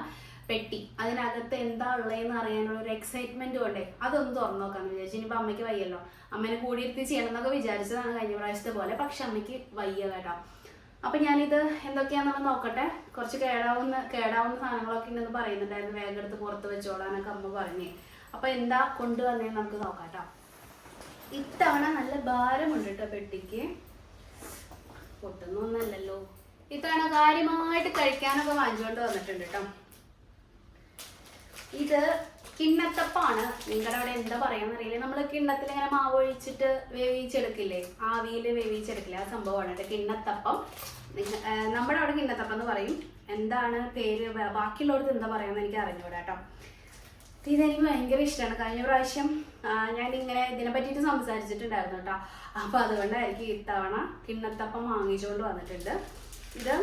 പെട്ടി, അതിനകത്ത് എന്താ ഉള്ളതെന്ന് അറിയാനുള്ള ഒരു എക്സൈറ്റ്മെന്റ് കൊണ്ടേ അതൊന്ന് തുറന്നു നോക്കാന്ന് വിചാരിച്ചു. ഇനിയിപ്പോൾ അമ്മയ്ക്ക് വയ്യല്ലോ, അമ്മേനെ കൂടിയിരുത്തി ചെയ്യണം എന്നൊക്കെ വിചാരിച്ചതാണ് കഴിഞ്ഞ പ്രാവശ്യത്തെ പോലെ. പക്ഷെ അമ്മയ്ക്ക് വയ്യ കേട്ടോ. അപ്പം ഞാനിത് എന്തൊക്കെയാണെന്ന് നോക്കട്ടെ. കുറച്ച് കേടാവുന്ന സാധനങ്ങളൊക്കെ ഉണ്ടെന്ന് പറയുന്നുണ്ടായിരുന്നു, വേഗം എടുത്ത് പുറത്ത് വെച്ചോളാനൊക്കെ അമ്മ പറഞ്ഞേ. അപ്പം എന്താ കൊണ്ടുവന്നേന്ന് നമുക്ക് നോക്കാം കേട്ടോ. ഇത്തവണ നല്ല ഭാരമുണ്ട് കേട്ടോ പെട്ടിക്ക്, പൊട്ടുന്നൊന്നല്ലല്ലോ. ഇത്തവണ കാര്യമായിട്ട് കഴിക്കാനൊക്കെ വാങ്ങിച്ചുകൊണ്ട് വന്നിട്ടുണ്ട് കേട്ടോ. ഇത് കിണ്ണത്തപ്പാണ്, നിങ്ങളുടെ അവിടെ എന്താ പറയാന്ന് അറിയില്ല. നമ്മൾ കിണ്ണത്തിൽ ഇങ്ങനെ മാവ് ഒഴിച്ചിട്ട് വേവിച്ചെടുക്കില്ലേ, ആവിയിൽ വേവിച്ചെടുക്കില്ലേ, ആ സംഭവമാണ് കേട്ടോ കിണ്ണത്തപ്പം. നമ്മുടെ അവിടെ കിണ്ണത്തപ്പം എന്ന് പറയും. എന്താണ് പേര് ബാക്കിയുള്ളവർക്ക് എന്താ പറയാന്ന് എനിക്ക് അറിഞ്ഞൂടാ കേട്ടോ. ഇതെനിക്ക് ഭയങ്കര ഇഷ്ടമാണ്. കഴിഞ്ഞ പ്രാവശ്യം ഞാൻ ഇങ്ങനെ ഇതിനെ പറ്റിയിട്ട് സംസാരിച്ചിട്ടുണ്ടായിരുന്നു കേട്ടോ. അപ്പോൾ അതുകൊണ്ടായിരിക്കും ഇത്തവണ കിണ്ണത്തപ്പം വാങ്ങിച്ചുകൊണ്ട് വന്നിട്ടുണ്ട്. ഇത്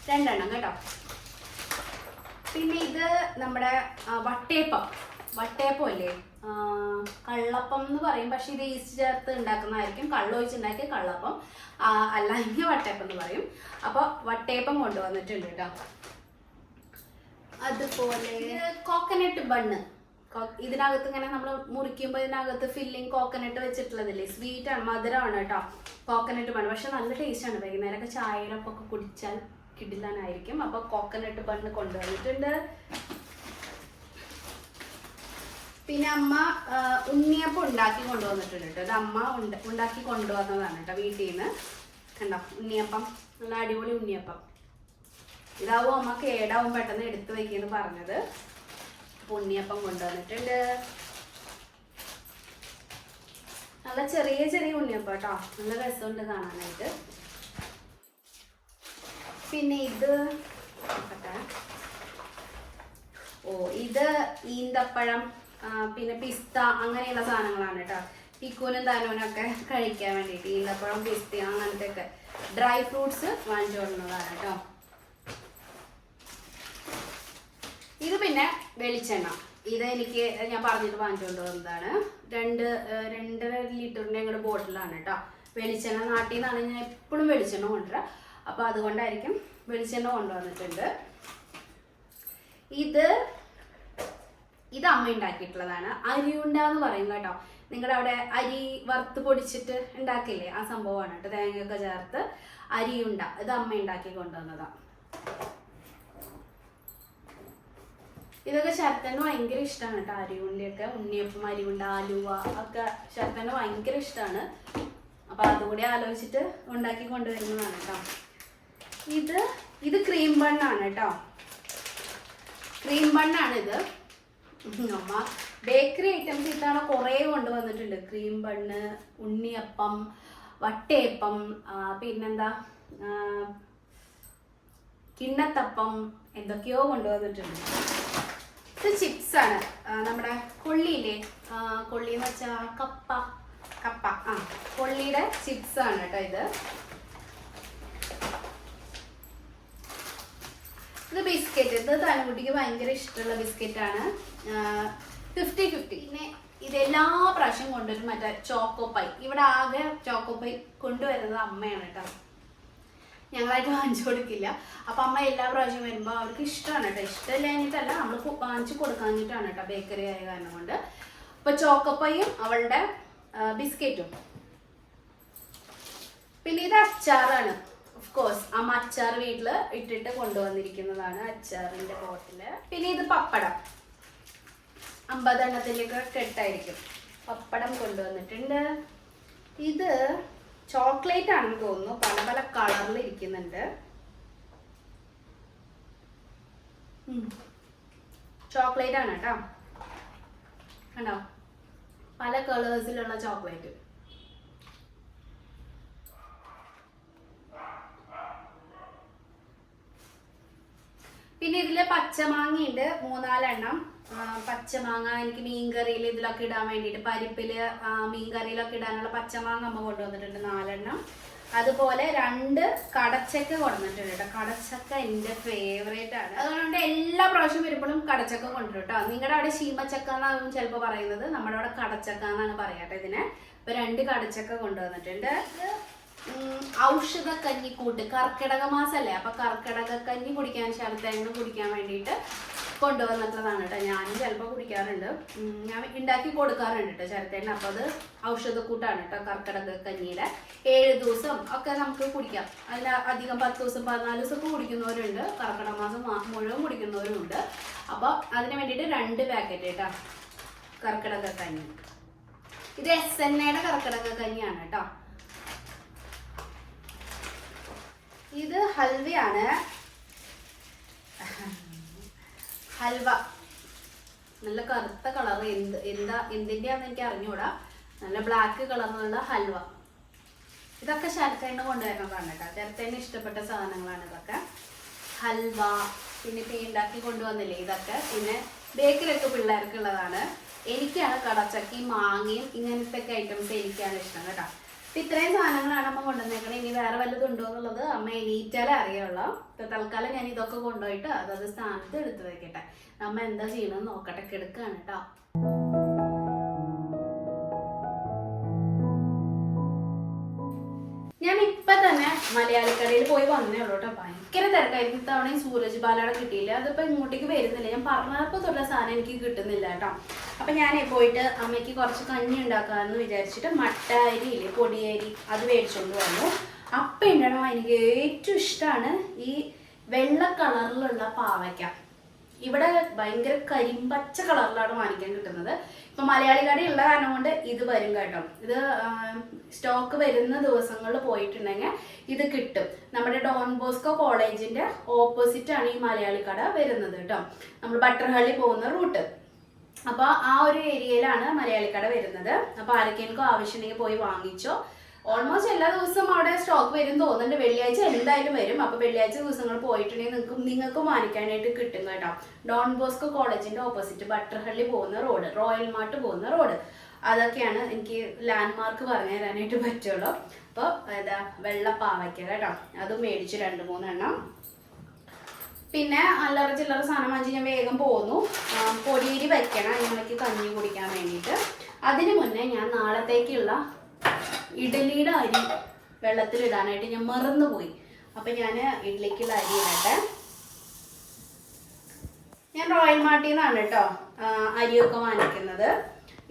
2 എണ്ണം കേട്ടോ. പിന്നെ ഇത് നമ്മുടെ വട്ടയപ്പം അല്ലേ, കള്ളപ്പം എന്ന് പറയും. പക്ഷെ ഇത് ഈസ്റ്റ് ചേർത്ത് ഉണ്ടാക്കുന്നതായിരിക്കും, കള്ളൊഴിച്ചുണ്ടാക്കിയ കള്ളപ്പം, അല്ലെങ്കിൽ വട്ടയപ്പം എന്ന് പറയും. അപ്പോൾ വട്ടയപ്പം കൊണ്ടുവന്നിട്ടുണ്ട് കേട്ടോ. അതുപോലെ കോക്കനട്ട് ബണ്ണ്, ഇതിനകത്ത് ഇങ്ങനെ നമ്മൾ മുറിക്കുമ്പോൾ ഇതിനകത്ത് ഫില്ലിങ് കോക്കനട്ട് വെച്ചിട്ടുള്ളതില്ലേ, സ്വീറ്റാണ്, മധുരമാണ് കേട്ടോ കോക്കനട്ട് ബണ്ണ്. പക്ഷെ നല്ല ടേസ്റ്റാണ്, വൈകുന്നേരമൊക്കെ ചായയിലൊക്കെ കുടിച്ചാൽ കിടിലനായിരിക്കും. അപ്പൊ കോക്കനട്ട് ബണ്ണ് കൊണ്ടുവന്നിട്ടുണ്ട്. പിന്നെ അമ്മ ഉണ്ണിയപ്പം ഉണ്ടാക്കി കൊണ്ടുവന്നിട്ടുണ്ട് കേട്ടോ. ഇത് അമ്മ ഉണ്ടാക്കി കൊണ്ടുവന്നതാണ് കേട്ടോ വീട്ടിൽ നിന്ന്. കണ്ടോ ഉണ്ണിയപ്പം, നല്ല അടിപൊളി ഉണ്ണിയപ്പം. ഇതാവും അമ്മ കേടാവും പെട്ടെന്ന് എടുത്തു വെക്കുന്നു പറഞ്ഞത്. അപ്പൊ ഉണ്ണിയപ്പം കൊണ്ടുവന്നിട്ടുണ്ട്. നല്ല ചെറിയ ചെറിയ ഉണ്ണിയപ്പം കേട്ടോ, നല്ല രസമുണ്ട് കാണാനായിട്ട്. പിന്നെ ഇത് ഇത് ഈന്തപ്പഴം, പിന്നെ പിസ്ത, അങ്ങനെയുള്ള സാധനങ്ങളാണ് കേട്ടോ. പിക്കൂനും താനൂനൊക്കെ കഴിക്കാൻ വേണ്ടിയിട്ട് ഈന്തപ്പഴം, പിസ്ത, അങ്ങനത്തെ ഒക്കെ ഡ്രൈ ഫ്രൂട്ട്സ് വാങ്ങിച്ചു കൊടുക്കുന്നതാണ് കേട്ടോ. ഇത് പിന്നെ വെളിച്ചെണ്ണ, ഇത് എനിക്ക് ഞാൻ പറഞ്ഞിട്ട് വാങ്ങിച്ചുകൊണ്ട് വന്നതാണ്. 2.5 ലിറ്ററിൻ്റെ ഞങ്ങളുടെ ബോട്ടിലാണ് കേട്ടോ വെളിച്ചെണ്ണ. നാട്ടിൽ നിന്നാണ് ഞാൻ എപ്പോഴും വെളിച്ചെണ്ണ കൊണ്ടുവരാം. അപ്പോൾ അതുകൊണ്ടായിരിക്കും വെളിച്ചെണ്ണ കൊണ്ടുവന്നിട്ടുണ്ട്. ഇത് അമ്മ ഉണ്ടാക്കിയിട്ടുള്ളതാണ്. അരിയുണ്ട എന്ന് പറയും കേട്ടോ. നിങ്ങളുടെ അവിടെ അരി വറുത്ത് പൊടിച്ചിട്ട് ഉണ്ടാക്കില്ലേ, ആ സംഭവമാണ് കേട്ടോ. തേങ്ങയൊക്കെ ചേർത്ത് അരിയുണ്ട, ഇത് അമ്മ ഉണ്ടാക്കി കൊണ്ടുവന്നതാണ്. ഇതൊക്കെ ശരത്തന് ഭയങ്കര ഇഷ്ടമാണ് കേട്ടോ. അരിയുണ്ടയൊക്കെ, ഉണ്ണിയപ്പം, അരിയുണ്ട, ആലുവ ഒക്കെ ശരത്തന് ഭയങ്കര ഇഷ്ടമാണ്. അപ്പോൾ അതുകൂടി ആലോചിച്ചിട്ട് ഉണ്ടാക്കി കൊണ്ടുവരുന്നതാണ് കേട്ടോ. ഇത് ക്രീം ബണ്ണാണ് കേട്ടോ. ക്രീം ബണ്ണാണിത്. അമ്മ ബേക്കറി ഐറ്റംസ് ഇത്തവണ കുറേ കൊണ്ടുവന്നിട്ടുണ്ട്. ക്രീം ബണ്ണ്, ഉണ്ണിയപ്പം, വട്ടയപ്പം, പിന്നെന്താ കിണ്ണത്തപ്പം എന്തൊക്കെയോ കൊണ്ടുവന്നിട്ടുണ്ട്. ഇത് ചിപ്സാണ്, നമ്മുടെ കൊള്ളിയില്ലേ, കൊള്ളി എന്ന് വെച്ചാൽ കപ്പ കൊള്ളിയുടെ ചിപ്സാണ് കേട്ടോ ഇത്. ഇത് ബിസ്ക്കറ്റ്, ഇത് തലമുട്ടിക്ക് ഭയങ്കര ഇഷ്ടമുള്ള ബിസ്ക്കറ്റാണ്. 50-50. പിന്നെ ഇത് എല്ലാ പ്രാവശ്യം കൊണ്ടുവരും മറ്റേ ചോക്കോപ്പൈ. ഇവിടെ ആകെ ചോക്കോപ്പൈ കൊണ്ടുവരുന്നത് അമ്മയാണ് കേട്ടോ, ഞങ്ങളായിട്ട് വാങ്ങിച്ചു കൊടുക്കില്ല. അപ്പം അമ്മ എല്ലാ പ്രാവശ്യം വരുമ്പോൾ അവർക്ക് ഇഷ്ടമാണ് കേട്ടോ, ഇഷ്ടമില്ലാഞ്ഞിട്ടല്ല, നമ്മൾ വാങ്ങിച്ചു കൊടുക്കാഞ്ഞിട്ടാണ് കേട്ടോ, ബേക്കറി ആയ കാരണം കൊണ്ട്. അപ്പോൾ ചോക്കോപ്പൈയും അവളുടെ ബിസ്ക്കറ്റും. പിന്നെ ഇത് അച്ചാറാണ്. ഓഫ് കോഴ്സ് അമ്മ അച്ചാർ വീട്ടിൽ ഇട്ടിട്ട് കൊണ്ടുവന്നിരിക്കുന്നതാണ്, അച്ചാറിൻ്റെ ബോട്ടില്. പിന്നെ ഇത് പപ്പടം, 50 എണ്ണത്തിലേക്ക് കെട്ടായിരിക്കും. പപ്പടം കൊണ്ടുവന്നിട്ടുണ്ട്. ഇത് ചോക്ലേറ്റ് ആണെന്ന് തോന്നുന്നു, പല പല കളറിൽ ഇരിക്കുന്നുണ്ട്. ചോക്ലേറ്റ് ആണ് കേട്ടോ, കണ്ടോ, പല കളേഴ്സിലുള്ള ചോക്ലേറ്റ്. പിന്നെ ഇതില് പച്ചമാങ്ങയുണ്ട് 3-4 എണ്ണം. പച്ചമാങ്ങ എനിക്ക് മീൻകറിയിൽ ഇതിലൊക്കെ ഇടാൻ വേണ്ടിയിട്ട്, പരിപ്പില് മീൻകറിയിലൊക്കെ ഇടാനുള്ള പച്ചമാങ്ങ അമ്മ കൊണ്ടുവന്നിട്ടുണ്ട് 4 എണ്ണം. അതുപോലെ 2 കടച്ചക്ക കൊണ്ടുവന്നിട്ടുണ്ട് കേട്ടോ. കടച്ചക്ക എൻ്റെ ഫേവറേറ്റ് ആണ്, അതുകൊണ്ട് എല്ലാ പ്രാവശ്യം വരുമ്പോഴും കടച്ചക്ക കൊണ്ടുവരും കേട്ടോ. നിങ്ങളുടെ അവിടെ ശീമച്ചക്ക എന്നാണ് ചിലപ്പോൾ പറയുന്നത്, നമ്മുടെ അവിടെ കടച്ചക്ക എന്നാണ് പറയാട്ടെ ഇതിന്. ഇപ്പൊ 2 കടച്ചക്ക കൊണ്ടുവന്നിട്ടുണ്ട്. ഔഷധ കഞ്ഞിക്കൂട്ട്, കർക്കിടക മാസമല്ലേ, അപ്പൊ കർക്കിടക കഞ്ഞി കുടിക്കാൻ, ശരത്തേങ്ങ കുടിക്കാൻ വേണ്ടിയിട്ട് കൊണ്ടുവന്നിട്ടുള്ളതാണ് കേട്ടോ. ഞാനും ചിലപ്പോൾ കുടിക്കാറുണ്ട്, ഞാൻ ഉണ്ടാക്കി കൊടുക്കാറുണ്ട് കേട്ടോ ശരത്തേണ്ണ. അപ്പോൾ അത് ഔഷധക്കൂട്ടാണ് കേട്ടോ, കർക്കിടക കഞ്ഞിയുടെ. 7 ദിവസം ഒക്കെ നമുക്ക് കുടിക്കാം, അതിൽ അധികം 10 ദിവസം 14 ദിവസം ഒക്കെ കുടിക്കുന്നവരുണ്ട്, കർക്കിടക മാസം മുഴുവൻ കുടിക്കുന്നവരുണ്ട്. അപ്പോൾ അതിന് വേണ്ടിയിട്ട് 2 പാക്കറ്റ് കേട്ടോ കർക്കിടക കഞ്ഞി. ഇത് SNAയുടെ കർക്കിടക കഞ്ഞിയാണ് കേട്ടോ. ഇത് ഹൽവയാണ്, ഹൽവ, നല്ല കറുത്ത കളർ, എന്തിൻ്റെയാണെന്ന് എനിക്ക് അറിഞ്ഞൂടാ, നല്ല ബ്ലാക്ക് കളറിലുള്ള ഹൽവ. ഇതൊക്കെ ശരത്തേണ്ണ കൊണ്ടുവരുന്നതാണ് കേട്ടോ, ശരത്തേണ്ണ ഇഷ്ടപ്പെട്ട സാധനങ്ങളാണ് ഇതൊക്കെ. ഹൽവ, പിന്നെ ഇപ്പം ഉണ്ടാക്കി കൊണ്ടുവന്നില്ലേ ഇതൊക്കെ. പിന്നെ ബേക്കറിയൊക്കെ പിള്ളേർക്കുള്ളതാണ്. എനിക്കാണ് കടച്ചക്കയും മാങ്ങയും ഇങ്ങനത്തെ ഒക്കെ ഐറ്റംസ് എനിക്കാണ് ഇഷ്ടം കേട്ടോ. ഇത്രയും സാധനങ്ങളാണ് അമ്മ കൊണ്ടുവന്നേക്കണേ. ഇനി വേറെ വല്ലതും ഉണ്ടോ എന്നുള്ളത് അമ്മ എണീറ്റാലേ അറിയുള്ളൂ. ഇപ്പൊ തൽക്കാലം ഞാൻ ഇതൊക്കെ കൊണ്ടുപോയിട്ട് അതത് സ്ഥാനത്ത് എടുത്തു വെക്കട്ടെ. അമ്മ എന്താ ചെയ്യണമെന്ന് നോക്കട്ടെ, കിടക്കാണ് കേട്ടോ. ഞാൻ ഇപ്പൊ തന്നെ മലയാളിക്കടയിൽ പോയി വന്നേ ഉള്ളൂ കേട്ടോ. ഭയങ്കര തിരക്കായിരുന്നു. ഇത്തവണയും സൂരജ് ബാലയുടെ കിട്ടിയില്ല, അതിപ്പോ ഇങ്ങോട്ടേക്ക് വരുന്നില്ല. ഞാൻ പറഞ്ഞപ്പോ തൊട്ടുള്ള സാധനം എനിക്ക് കിട്ടുന്നില്ല കേട്ടോ. അപ്പൊ ഞാൻ പോയിട്ട് അമ്മയ്ക്ക് കുറച്ച് കഞ്ഞി ഉണ്ടാക്കാമെന്ന് വിചാരിച്ചിട്ട് മട്ട അരിയില്ലേ, പൊടിയരി, അത് മേടിച്ചോണ്ട് വന്നു. അപ്പം ഉണ്ടോ, എനിക്ക് ഏറ്റവും ഇഷ്ടമാണ് ഈ വെള്ള കളറിലുള്ള പാവയ്ക്ക. ഇവിടെ ഭയങ്കര കരിമ്പച്ച കളറിലാണ് വാങ്ങിക്കാൻ കിട്ടുന്നത്. ഇപ്പൊ മലയാളി കട ഉള്ള കാരണം കൊണ്ട് ഇത് വരും കേട്ടോ. ഇത് സ്റ്റോക്ക് വരുന്ന ദിവസങ്ങളിൽ പോയിട്ടുണ്ടെങ്കിൽ ഇത് കിട്ടും. നമ്മുടെ ഡോൺ ബോസ്കോ കോളേജിന്റെ ഓപ്പോസിറ്റ് ആണ് ഈ മലയാളി കട വരുന്നത് കേട്ടോ, നമ്മൾ ബട്ടർഹള്ളി പോകുന്ന റൂട്ട്. അപ്പൊ ആ ഒരു ഏരിയയിലാണ് മലയാളി കട വരുന്നത്. അപ്പൊ ആരൊക്കെയൊക്കെ ആവശ്യമുണ്ടെങ്കിൽ പോയി വാങ്ങിച്ചോ. ഓൾമോസ്റ്റ് എല്ലാ ദിവസവും അവിടെ സ്റ്റോക്ക് വരും തോന്നുന്നുണ്ട്. വെള്ളിയാഴ്ച എന്തായാലും വരും. അപ്പൊ വെള്ളിയാഴ്ച ദിവസങ്ങൾ പോയിട്ടുണ്ടെങ്കിൽ നിങ്ങൾക്കും വാങ്ങിക്കാനായിട്ട് കിട്ടും കേട്ടോ. ഡോൺ ബോസ്കോ കോളേജിന്റെ ഓപ്പോസിറ്റ് ബട്ടർഹള്ളി പോകുന്ന റോഡ്, റോയൽ മാർട്ട് പോകുന്ന റോഡ്, അതൊക്കെയാണ് എനിക്ക് ലാൻഡ് മാർക്ക് പറഞ്ഞു തരാനായിട്ട് പറ്റുള്ളൂ. അപ്പോൾ ഏതാ വെള്ളപ്പാവയ്ക്ക കേട്ടോ, അത് മേടിച്ചു 2-3 എണ്ണം. പിന്നെ അല്ലറ ചില്ലറ സാധനം വാങ്ങിച്ച് ഞാൻ വേഗം പോന്നു. പൊടിയരി വയ്ക്കണം ഞങ്ങൾക്ക് കഞ്ഞി കുടിക്കാൻ വേണ്ടിയിട്ട്. അതിന് മുന്നേ ഞാൻ നാളത്തേക്കുള്ള ഇഡലിയുടെ അരി വെള്ളത്തിലിടാനായിട്ട് ഞാൻ മറന്നുപോയി. അപ്പം ഞാൻ ഇഡ്ഡലിക്കുള്ള അരി ഇടട്ടെ. ഞാൻ റോയൽ മാർട്ടിൽ നിന്നാണ് കേട്ടോ അരിയൊക്കെ വാങ്ങിക്കുന്നത്,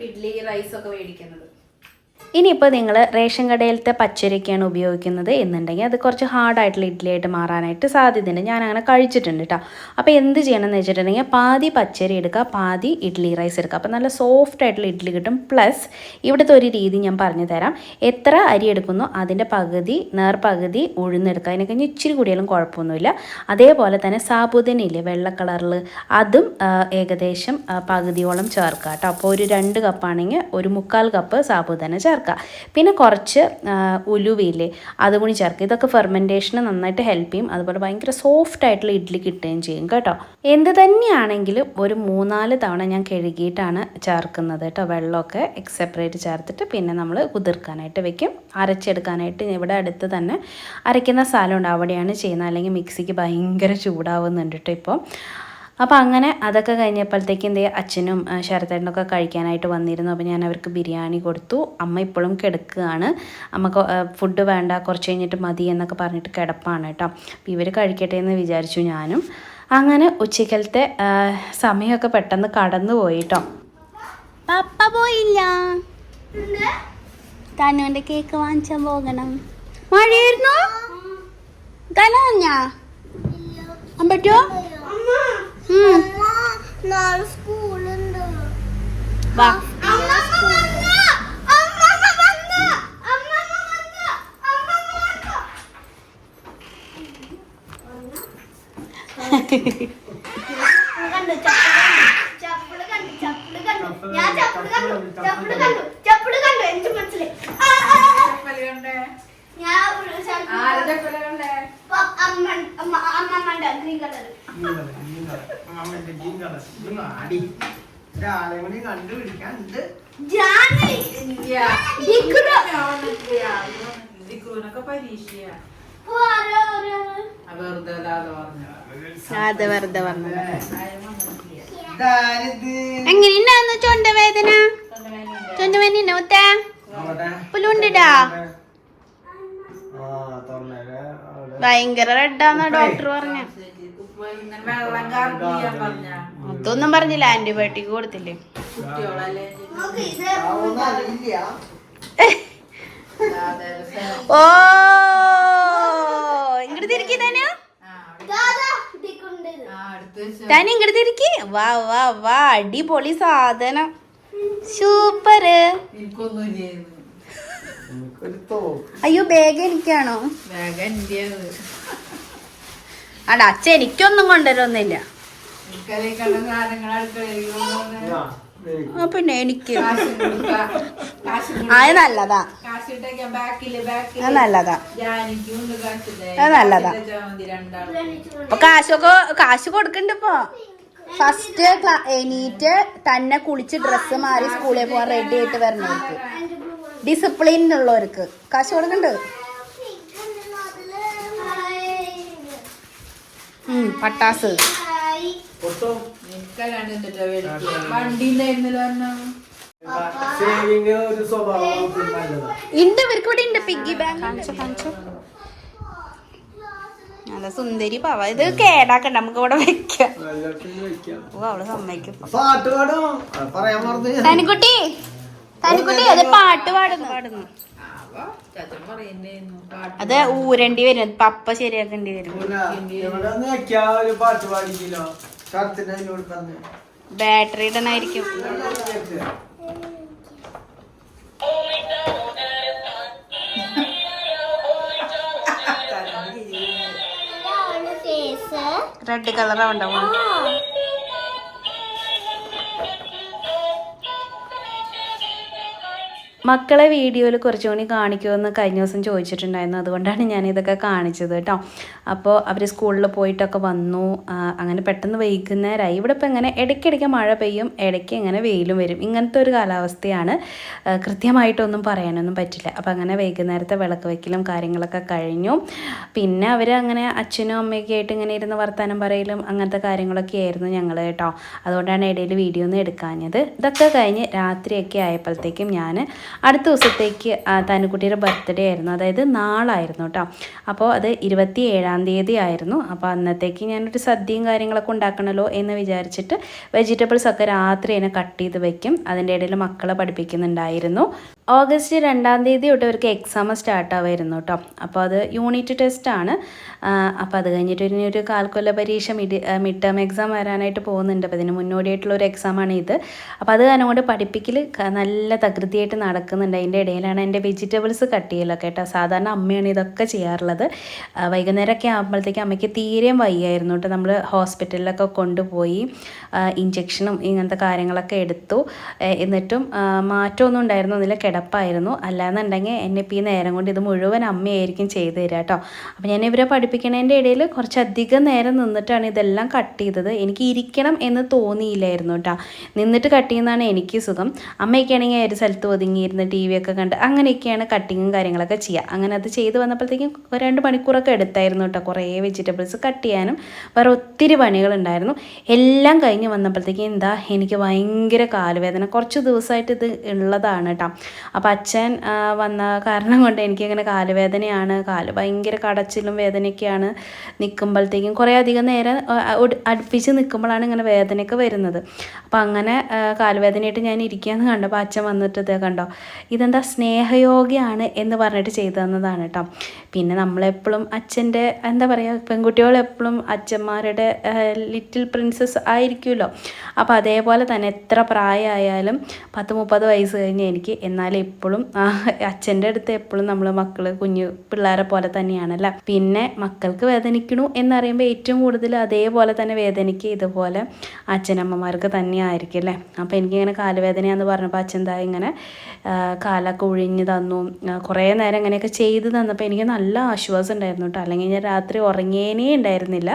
ഇഡ്ഡലി റൈസൊക്കെ മേടിക്കുന്നത്. ഇനിയിപ്പോൾ നിങ്ങൾ റേഷൻ കടയിലത്തെ പച്ചരിയൊക്കെയാണ് ഉപയോഗിക്കുന്നത് എന്നുണ്ടെങ്കിൽ അത് കുറച്ച് ഹാർഡായിട്ടുള്ള ഇഡ്ഡലിയായിട്ട് മാറാനായിട്ട് സാധ്യതയുണ്ട്. ഞാൻ അങ്ങനെ കഴിച്ചിട്ടുണ്ട് കേട്ടോ. അപ്പോൾ എന്ത് ചെയ്യണമെന്ന് വെച്ചിട്ടുണ്ടെങ്കിൽ പാതി പച്ചരി എടുക്കുക, പാതി ഇഡ്ഡലി റൈസ് എടുക്കുക. അപ്പോൾ നല്ല സോഫ്റ്റ് ആയിട്ടുള്ള ഇഡ്ഡലി കിട്ടും. പ്ലസ് ഇവിടുത്തെ ഒരു രീതി ഞാൻ പറഞ്ഞു തരാം. എത്ര അരി എടുക്കുന്നോ അതിൻ്റെ പകുതി നേർപകുതി ഉഴുന്നെടുക്കുക. അതിനെ കഴിഞ്ഞ് ഇച്ചിരി കൂടിയാലും കുഴപ്പമൊന്നുമില്ല. അതേപോലെ തന്നെ സാബുദനയില്ലേ വെള്ള കളറിൽ, അതും ഏകദേശം പകുതിയോളം ചേർക്കുക കേട്ടോ. അപ്പോൾ ഒരു 2 കപ്പാണെങ്കിൽ ഒരു 3/4 കപ്പ് സാബുദന ചേർക്കുക. ചേർക്കുക. പിന്നെ കുറച്ച് ഉലുവയില്ലേ അതും കൂടി ചേർക്കുക. ഇതൊക്കെ ഫെർമെൻറ്റേഷന് നന്നായിട്ട് ഹെൽപ്പ് ചെയ്യും. അതുപോലെ ഭയങ്കര സോഫ്റ്റ് ആയിട്ടുള്ള ഇഡ്ഡലി കിട്ടുകയും ചെയ്യും കേട്ടോ. എന്ത് തന്നെയാണെങ്കിലും ഒരു 3-4 തവണ ഞാൻ കഴുകിയിട്ടാണ് ചേർക്കുന്നത് കേട്ടോ. വെള്ളമൊക്കെ സെപ്പറേറ്റ് ചേർത്തിട്ട് പിന്നെ നമ്മൾ കുതിർക്കാനായിട്ട് വെക്കും. അരച്ചെടുക്കാനായിട്ട് ഇവിടെ അടുത്ത് തന്നെ അരയ്ക്കുന്ന സ്ഥലമുണ്ട്, അവിടെയാണ് ചെയ്യുന്നത്. അല്ലെങ്കിൽ മിക്സിക്ക് ഭയങ്കര ചൂടാവുന്നുണ്ട് കേട്ടോ ഇപ്പോൾ. അപ്പോൾ അങ്ങനെ അതൊക്കെ കഴിഞ്ഞപ്പോഴത്തേക്ക് എന്ത് ചെയ്യുക, അച്ഛനും ശരത്തേട്ടനൊക്കെ കഴിക്കാനായിട്ട് വന്നിരുന്നു. അപ്പോൾ ഞാൻ അവർക്ക് ബിരിയാണി കൊടുത്തു. അമ്മ ഇപ്പോഴും കിടക്കുകയാണ്. അമ്മക്ക് ഫുഡ് വേണ്ട, കുറച്ച് കഴിഞ്ഞിട്ട് മതി എന്നൊക്കെ പറഞ്ഞിട്ട് കിടപ്പാണ് കേട്ടോ. അപ്പോൾ ഇവർ കഴിക്കട്ടെ എന്ന് വിചാരിച്ചു ഞാനും. അങ്ങനെ ഉച്ചക്കലത്തെ സമയമൊക്കെ പെട്ടെന്ന് കടന്നു പോയി കേട്ടോ. പപ്പ പോയില്ല, തന്നുവിൻ്റെ കേക്ക് വാങ്ങിച്ചാൽ പോകണം. മഴയായിരുന്നു തലഞ്ഞാ പറ്റുമോ? വാ അതെ വെറുതെ പറഞ്ഞു. എങ്ങനെയുണ്ടായിരുന്നു ചൊണ്ടവേദന? ചൊണ്ടവേദന മുത്തേ പുല്ലുണ്ടിടാ ഭയങ്കര റെഡാന്നാ ഡോക്ടർ പറഞ്ഞ. അതൊന്നും പറഞ്ഞില്ല, ആന്റിബയോട്ടിക് കൊടുത്തില്ലേ? ഓ ഇങ്ങോട്ട് തിരിക്കി തന്നെ, തന്നെ ഇങ്ങോട്ട് തിരിക്കി. വാ വാ വാ, അടിപൊളി സാധനം, സൂപ്പറ്. അയ്യോ ബാഗ് എനിക്കാണോ? അടാ അച്ഛ എനിക്കൊന്നും കൊണ്ടുവരൊന്നുമില്ല. പിന്നെ എനിക്ക് അത് നല്ലതാ, അത് നല്ലതാ, അത് നല്ലതാ. അപ്പൊ കാശ് കൊടുക്കണ്ട. ഇപ്പൊ ഫസ്റ്റ് എണീറ്റ് തന്നെ കുളിച്ച് ഡ്രസ്സ് മാറി സ്കൂളിൽ പോകാൻ റെഡി ആയിട്ട് വരണവർക്ക്, ഡിസിപ്ലിൻ ഉള്ളവർക്ക് കാശ് കൊടുക്കണ്ട്. പട്ടാസ് ഉണ്ട് ഇവർക്ക് ഇവിടെ ഉണ്ട്. പിഗ്ഗി ബാങ്ക് കാണിച്ചോ. നല്ല സുന്ദരി പാവ. ഇത് കേടാക്കണ്ട, നമുക്ക് ഇവിടെ വെക്കാം. ഓ അവള് സമ്മതിക്കും. തനിക്കുട്ടി തനിക്കുട്ടി അത് പാട്ട് പാടുന്നു. അത് ഊരണ്ടി വരും, പപ്പ ശരിയാക്കേണ്ടി വരും. ബാറ്ററി ഇടണായിരിക്കും. റെഡ് കളറാ ഉണ്ടാവും. മക്കളെ വീഡിയോയിൽ കുറച്ചുകൂടി കാണിക്കുമെന്ന് കഴിഞ്ഞ ദിവസം ചോദിച്ചിട്ടുണ്ടായിരുന്നു. അതുകൊണ്ടാണ് ഞാനിതൊക്കെ കാണിച്ചത് കേട്ടോ. അപ്പോൾ അവർ സ്കൂളിൽ പോയിട്ടൊക്കെ വന്നു. അങ്ങനെ പെട്ടെന്ന് വൈകുന്നേരമായി. ഇവിടെ ഇപ്പോൾ ഇങ്ങനെ ഇടയ്ക്കിടയ്ക്ക് മഴ പെയ്യും, ഇടയ്ക്ക് ഇങ്ങനെ വെയിലും വരും. ഇങ്ങനത്തെ ഒരു കാലാവസ്ഥയാണ്. കൃത്യമായിട്ടൊന്നും പറയാനൊന്നും പറ്റില്ല. അപ്പോൾ അങ്ങനെ വൈകുന്നേരത്തെ വിളക്ക് വയ്ക്കലും കാര്യങ്ങളൊക്കെ കഴിഞ്ഞു. പിന്നെ അവർ അങ്ങനെ അച്ഛനും അമ്മയൊക്കെ ആയിട്ട് ഇങ്ങനെ ഇരുന്ന് വർത്തമാനം പറയലും അങ്ങനത്തെ കാര്യങ്ങളൊക്കെ ആയിരുന്നു ഞങ്ങൾ കേട്ടോ. അതുകൊണ്ടാണ് ഇടയിൽ വീഡിയോ ഒന്നും എടുക്കാഞ്ഞത്. ഇതൊക്കെ കഴിഞ്ഞ് രാത്രിയൊക്കെ ആയപ്പോഴത്തേക്കും ഞാൻ അടുത്ത ദിവസത്തേക്ക് തനുക്കുട്ടിയുടെ ബർത്ത്ഡേ ആയിരുന്നു, അതായത് നാളായിരുന്നു കേട്ടോ. അപ്പോൾ അത് 27-ാം തീയതി ആയിരുന്നു. അപ്പോൾ അന്നത്തേക്ക് ഞാനൊരു സദ്യയും കാര്യങ്ങളൊക്കെ ഉണ്ടാക്കണമല്ലോ എന്ന് വിചാരിച്ചിട്ട് വെജിറ്റബിൾസ് ഒക്കെ രാത്രി തന്നെ കട്ട് ചെയ്ത് വെക്കും. അതിൻ്റെ ഇടയിൽ മക്കളെ പഠിപ്പിക്കുന്നുണ്ടായിരുന്നു. ഓഗസ്റ്റ് 2-ാം തീയതി തൊട്ട് അവർക്ക് എക്സാം സ്റ്റാർട്ട് ആവുമായിരുന്നു കേട്ടോ. അപ്പോൾ അത് യൂണിറ്റ് ടെസ്റ്റാണ്. അപ്പോൾ അത് കഴിഞ്ഞിട്ട് ഒരു കാൽക്കൊല്ല പരീക്ഷ മിഡ് ടേം എക്സാം വരാനായിട്ട് പോകുന്നുണ്ട്. അപ്പോൾ അതിന് മുന്നോടിയായിട്ടുള്ളൊരു എക്സാമാണ് ഇത്. അപ്പോൾ അത് കാരണം കൊണ്ട് പഠിപ്പിക്കൽ നല്ല തകൃതിയായിട്ട് നടക്കുന്നുണ്ട്. അതിൻ്റെ ഇടയിലാണ് എൻ്റെ വെജിറ്റബിൾസ് കട്ട് ചെയ്യലൊക്കെ കേട്ടോ. സാധാരണ അമ്മയാണ് ഇതൊക്കെ ചെയ്യാറുള്ളത്. വൈകുന്നേരമൊക്കെ ആകുമ്പോഴത്തേക്ക് അമ്മയ്ക്ക് തീരെയും വയ്യായിരുന്നു കേട്ടോ. നമ്മൾ ഹോസ്പിറ്റലിലൊക്കെ കൊണ്ടുപോയി ഇഞ്ചക്ഷനും ഇങ്ങനത്തെ കാര്യങ്ങളൊക്കെ എടുത്തു. എന്നിട്ടും മാറ്റമൊന്നും ഉണ്ടായിരുന്നില്ല. കിടപ്പായിരുന്നു. അല്ലാന്നുണ്ടെങ്കിൽ എന്നെ ഇപ്പോൾ ഈ നേരം കൊണ്ട് ഇത് മുഴുവൻ അമ്മയായിരിക്കും ചെയ്ത് തരിക കേട്ടോ. അപ്പോൾ ഞാൻ ഇവരെ പഠിപ്പിക്കുന്നതിൻ്റെ ഇടയിൽ കുറച്ചധികം നേരം നിന്നിട്ടാണ് ഇതെല്ലാം കട്ട് ചെയ്തത്. എനിക്ക് ഇരിക്കണം എന്ന് തോന്നിയില്ലായിരുന്നു കേട്ടോ. നിന്നിട്ട് കട്ട് ചെയ്യുന്നതാണ് എനിക്ക് സുഖം. അമ്മയൊക്കെയാണെങ്കിൽ ഒരു സ്ഥലത്ത് ഒതുങ്ങിയിരുന്ന് ടി വി ഒക്കെ കണ്ട് അങ്ങനെയൊക്കെയാണ് കട്ടിങ്ങും കാര്യങ്ങളൊക്കെ ചെയ്യുക. അങ്ങനെ അത് ചെയ്ത് വന്നപ്പോഴത്തേക്കും 2 മണിക്കൂറൊക്കെ എടുത്തായിരുന്നു കേട്ടോ. കുറേ വെജിറ്റബിൾസ് കട്ട് ചെയ്യാനും വേറെ ഒത്തിരി പണികളുണ്ടായിരുന്നു. എല്ലാം കഴിഞ്ഞ് വന്നപ്പോഴത്തേക്കും എന്താ എനിക്ക് ഭയങ്കര കാലുവേദന. കുറച്ച് ദിവസമായിട്ട് ഇത് ഉള്ളതാണ് കേട്ടോ. അപ്പോൾ അച്ഛൻ വന്ന കാരണം കൊണ്ട് എനിക്കിങ്ങനെ കാലുവേദനയാണ്, കാല് ഭയങ്കര കടച്ചിലും വേദനയൊക്കെയാണ്. നിൽക്കുമ്പോഴത്തേക്കും കുറേ അധികം നേരം അടുപ്പിച്ച് നിൽക്കുമ്പോഴാണ് ഇങ്ങനെ വേദനയൊക്കെ വരുന്നത്. അപ്പോൾ അങ്ങനെ കാലുവേദനയായിട്ട് ഞാൻ ഇരിക്കുകയെന്ന് കണ്ടപ്പോൾ അച്ഛൻ വന്നിട്ട് ഇത് കണ്ടോ, ഇതെന്താ സ്നേഹയോഗയാണ് എന്ന് പറഞ്ഞിട്ട് ചെയ്തു തന്നതാണ് കേട്ടോ. പിന്നെ നമ്മളെപ്പോഴും അച്ഛൻ്റെ എന്താ പറയുക, പെൺകുട്ടികളെപ്പോഴും അച്ഛന്മാരുടെ ലിറ്റിൽ പ്രിൻസസ് ആയിരിക്കുമല്ലോ. അപ്പോൾ അതേപോലെ തന്നെ എത്ര പ്രായമായാലും 10-30 വയസ്സ് കഴിഞ്ഞ് എനിക്ക്, എന്നാലും എപ്പോഴും അച്ഛൻ്റെ അടുത്ത് എപ്പോഴും നമ്മൾ മക്കൾ കുഞ്ഞു പിള്ളേരെ പോലെ തന്നെയാണല്ലോ. പിന്നെ മക്കൾക്ക് വേദനിക്കണു എന്നറിയുമ്പോൾ ഏറ്റവും കൂടുതൽ അതേപോലെ തന്നെ വേദനിക്കുക ഇതുപോലെ അച്ഛനമ്മമാർക്ക് തന്നെയായിരിക്കും അല്ലേ. അപ്പോൾ എനിക്കിങ്ങനെ കാലുവേദനയാണെന്ന് പറഞ്ഞപ്പോൾ അച്ഛൻ എന്താ ഇങ്ങനെ കാലൊക്കെ ഒഴിഞ്ഞ് തന്നു. കുറേ നേരം ഇങ്ങനെയൊക്കെ ചെയ്ത് തന്നപ്പോൾ എനിക്ക് നല്ല ആശ്വാസം ഉണ്ടായിരുന്നു കേട്ടോ. അല്ലെങ്കിൽ ഞാൻ രാത്രി ഉറങ്ങിയേനേ ഉണ്ടായിരുന്നില്ല.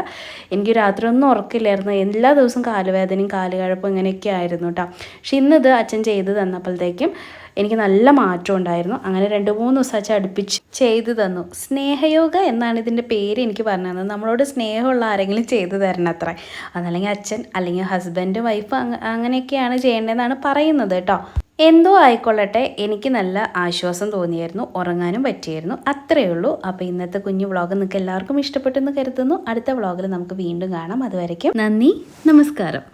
എനിക്ക് രാത്രി ഒന്നും ഉറക്കില്ലായിരുന്നു. എല്ലാ ദിവസവും കാലുവേദനയും കാലുകഴപ്പും ഇങ്ങനെയൊക്കെ ആയിരുന്നു കേട്ടോ. പക്ഷെ ഇന്നിത് അച്ഛൻ ചെയ്ത് തന്നപ്പോഴത്തേക്കും എനിക്ക് നല്ല മാറ്റം ഉണ്ടായിരുന്നു. അങ്ങനെ 2-3 ദിവസം അച്ഛൻ അടുപ്പിച്ച് ചെയ്തു തന്നു. സ്നേഹയോഗ എന്നാണ് ഇതിൻ്റെ പേര് എനിക്ക് പറഞ്ഞു തന്നത്. നമ്മളോട് സ്നേഹമുള്ള ആരെങ്കിലും ചെയ്തു തരണം അത്ര. അതല്ലെങ്കിൽ അച്ഛൻ അല്ലെങ്കിൽ ഹസ്ബൻഡ് വൈഫ് അങ്ങനെയൊക്കെയാണ് ചെയ്യേണ്ടതെന്നാണ് പറയുന്നത് കേട്ടോ. എന്തോ ആയിക്കൊള്ളട്ടെ, എനിക്ക് നല്ല ആശ്വാസം തോന്നിയായിരുന്നു, ഉറങ്ങാനും പറ്റിയായിരുന്നു. അത്രയേ ഉള്ളൂ. അപ്പോൾ ഇന്നത്തെ കുഞ്ഞു വ്ളോഗ് നിങ്ങൾക്ക് എല്ലാവർക്കും ഇഷ്ടപ്പെട്ടെന്ന് കരുതുന്നു. അടുത്ത വ്ളോഗിൽ നമുക്ക് വീണ്ടും കാണാം. അതുവരയ്ക്കും നന്ദി, നമസ്കാരം.